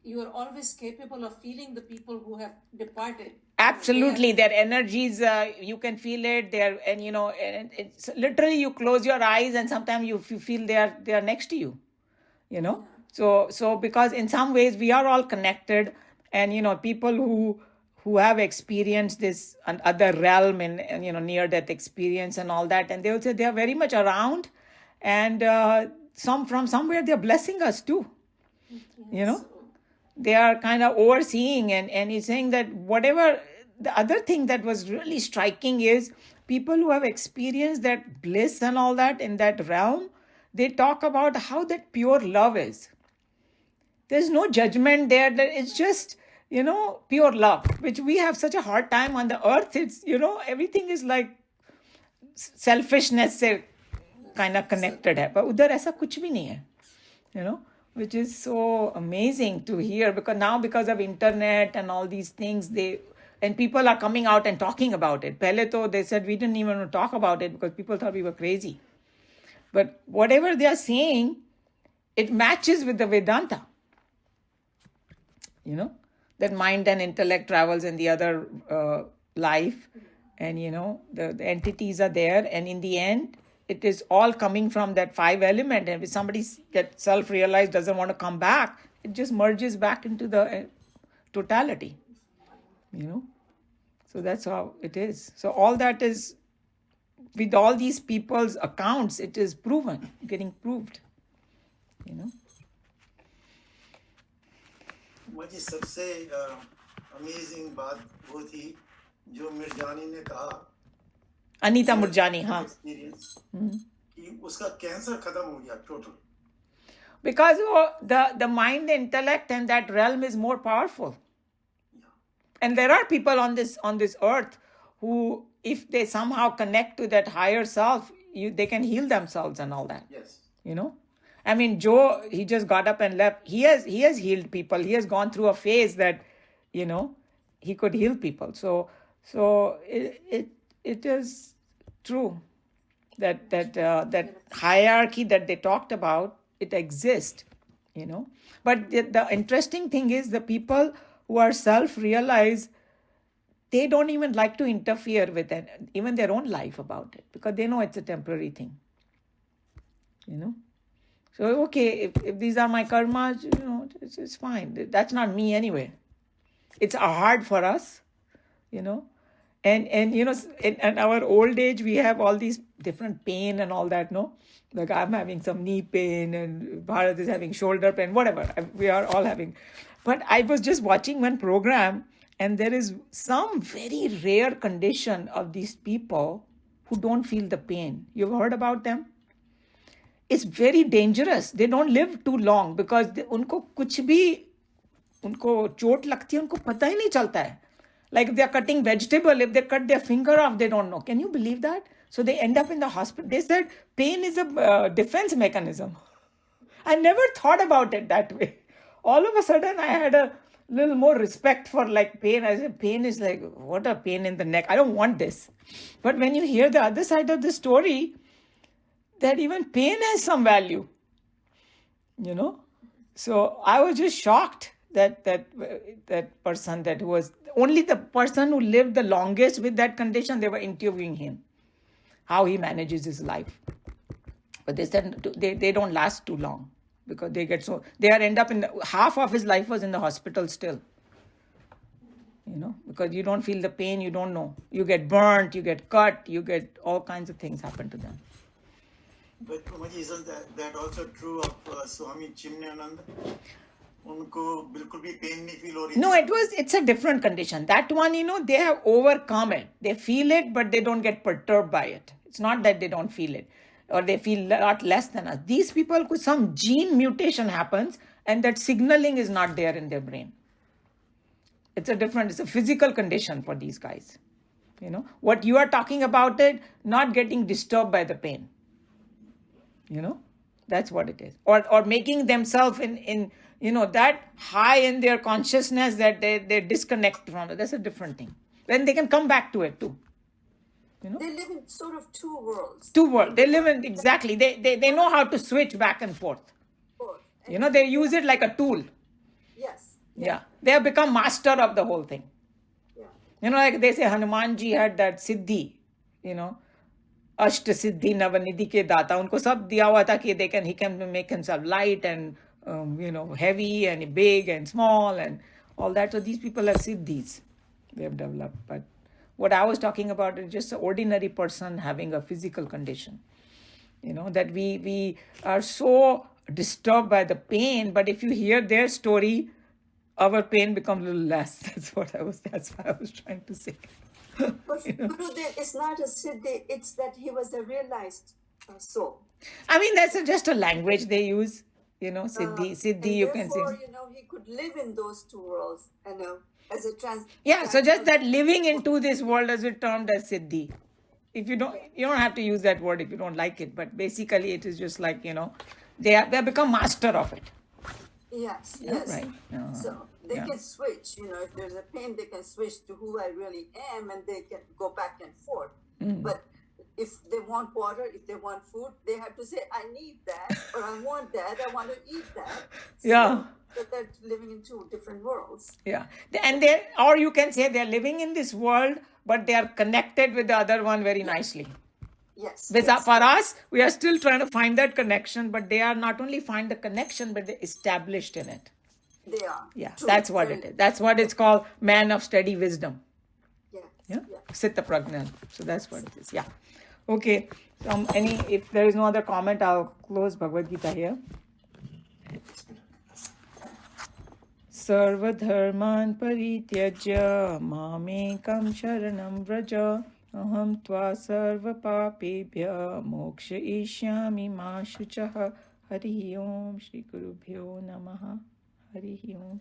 you are always capable of feeling the people who have departed. Absolutely. Their energies, you can feel it there. And, and it's literally you close your eyes and sometimes you feel they are next to you, So because in some ways we are all connected and, people who have experienced this other realm and near death experience and all that. And they will say they are very much around and from somewhere they're blessing us too, They are kind of overseeing and he's saying that whatever, the other thing that was really striking is people who have experienced that bliss and all that in that realm, they talk about how that pure love is. There's no judgment there. That it's just, pure love, which we have such a hard time on the earth. It's, everything is like selfishness से kind of connected है, but उधर ऐसा कुछ भी नहीं है, you know, which is so amazing to hear, because of internet and all these things, and people are coming out and talking about it. पहले तो they said we didn't even want to talk about it because people thought we were crazy. But whatever they are saying, it matches with the Vedanta. You know, that mind and intellect travels in the other life, and you know, the entities are there, and in the end, it is all coming from that 5 element. And if somebody that self-realized doesn't want to come back, it just merges back into the totality. You know, so that's how it is. So all that is, with all these people's accounts, it is proven, getting proved. You know. मुझे सबसे amazing बात वो थी जो मिर्जानी ने कहा, अनीता मुरजानी, हाँ, experience कि उसका कैंसर खत्म हो गया total. Because the mind, the intellect, and that realm is more powerful. And there are people on this earth who, if they somehow connect to that higher self, they can heal themselves and all that. Yes. You know, I mean, Joe, he just got up and left. He has healed people. He has gone through a phase that, you know, he could heal people. So it is true that hierarchy that they talked about, it exists, you know. But the interesting thing is, the people who are self-realized, they don't even like to interfere with it, even their own life about it, because they know it's a temporary thing, you know. So, okay, if these are my karmas, you know, it's fine. That's not me anyway. It's hard for us, you know. And you know, in our old age, we have all these different pain and all that, no? Like I'm having some knee pain and Bharat is having shoulder pain, whatever. We are all having. But I was just watching one program, and there is some very rare condition of these people who don't feel the pain. You've heard about them? It's very dangerous. They don't live too long because उनको कुछ भी उनको चोट लगती है, उनको पता ही नहीं चलता है. Like they're cutting vegetable, if they cut their finger off, they don't know. Can you believe that? So they end up in the hospital. They said pain is a defense mechanism. I never thought about it that way. All of a sudden, I had a little more respect for like pain. I said, pain is like, what a pain in the neck. I don't want this. But when you hear the other side of the story, that even pain has some value, you know. So I was just shocked that person that was only the person who lived the longest with that condition. They were interviewing him, how he manages his life. But they said they don't last too long because they end up half of his life was in the hospital still. You know, because you don't feel the pain, you don't know. You get burnt, you get cut, you get all kinds of things happen to them. But isn't that also true of Swami Chimnyananda? उनको बिल्कुल भी pain नहीं feel हो रही. No, it's a different condition. That one, you know, they have overcome it. They feel it, but they don't get perturbed by it. It's not that they don't feel it, or they feel a lot less than us. These people, some gene mutation happens, and that signaling is not there in their brain. It's a physical condition for these guys. You know, what you are talking about it, not getting disturbed by the pain. You know, that's what it is. Or making themselves in you know, that high in their consciousness that they disconnect from it. That's a different thing. Then they can come back to it too. You know? They live in sort of two worlds. Two worlds. They live in, exactly. They know how to switch back and forth. You know, they use it like a tool. Yes. Yeah. They have become master of the whole thing. Yeah. You know, like they say Hanumanji had that siddhi, you know, Ashta Siddhi Navanidhi ke data. Unko sab diya hua tha ki he can make himself light and you know, heavy and big and small and all that. So these people are siddhis they have developed. But what I was talking about is just an ordinary person having a physical condition. You know, that we are so disturbed by the pain, but if you hear their story, our pain becomes a little less. That's what I was trying to say. But Gurudev, it's not a siddhi, it's that he was a realized soul. I mean, that's just a language they use. You know, siddhi, you can say. You know, he could live in those two worlds, you know, as a Yeah, so just that living into this world is termed as siddhi. if you don't have to use that word if you don't like it, but basically it is just like, they become master of it. Yes, Yeah, yes. right. So they can switch, if there's a pain, they can switch to who I really am, and they can go back and forth. But if they want water, if they want food, they have to say, I need that, or I want that, I want to eat that. Yeah. So they're living in two different worlds. Yeah. And or you can say they're living in this world, but they are connected with the other one very nicely. Yes. For us, we are still trying to find that connection, but they are not only find the connection, but they're established in it. They are. Yeah, True. that's what it is. That's what it's called, man of steady wisdom. Yeah. Siddha Prajna. So that's what it is. Yeah. Okay. If there is no other comment, I'll close Bhagavad Gita here. Sarvadharman parityajya mamekam sharanam vraja aham tva sarva papebhya moksha ishyami ma shuchah. Hari Om Shri Gurubhyo Namaha. Hari Om.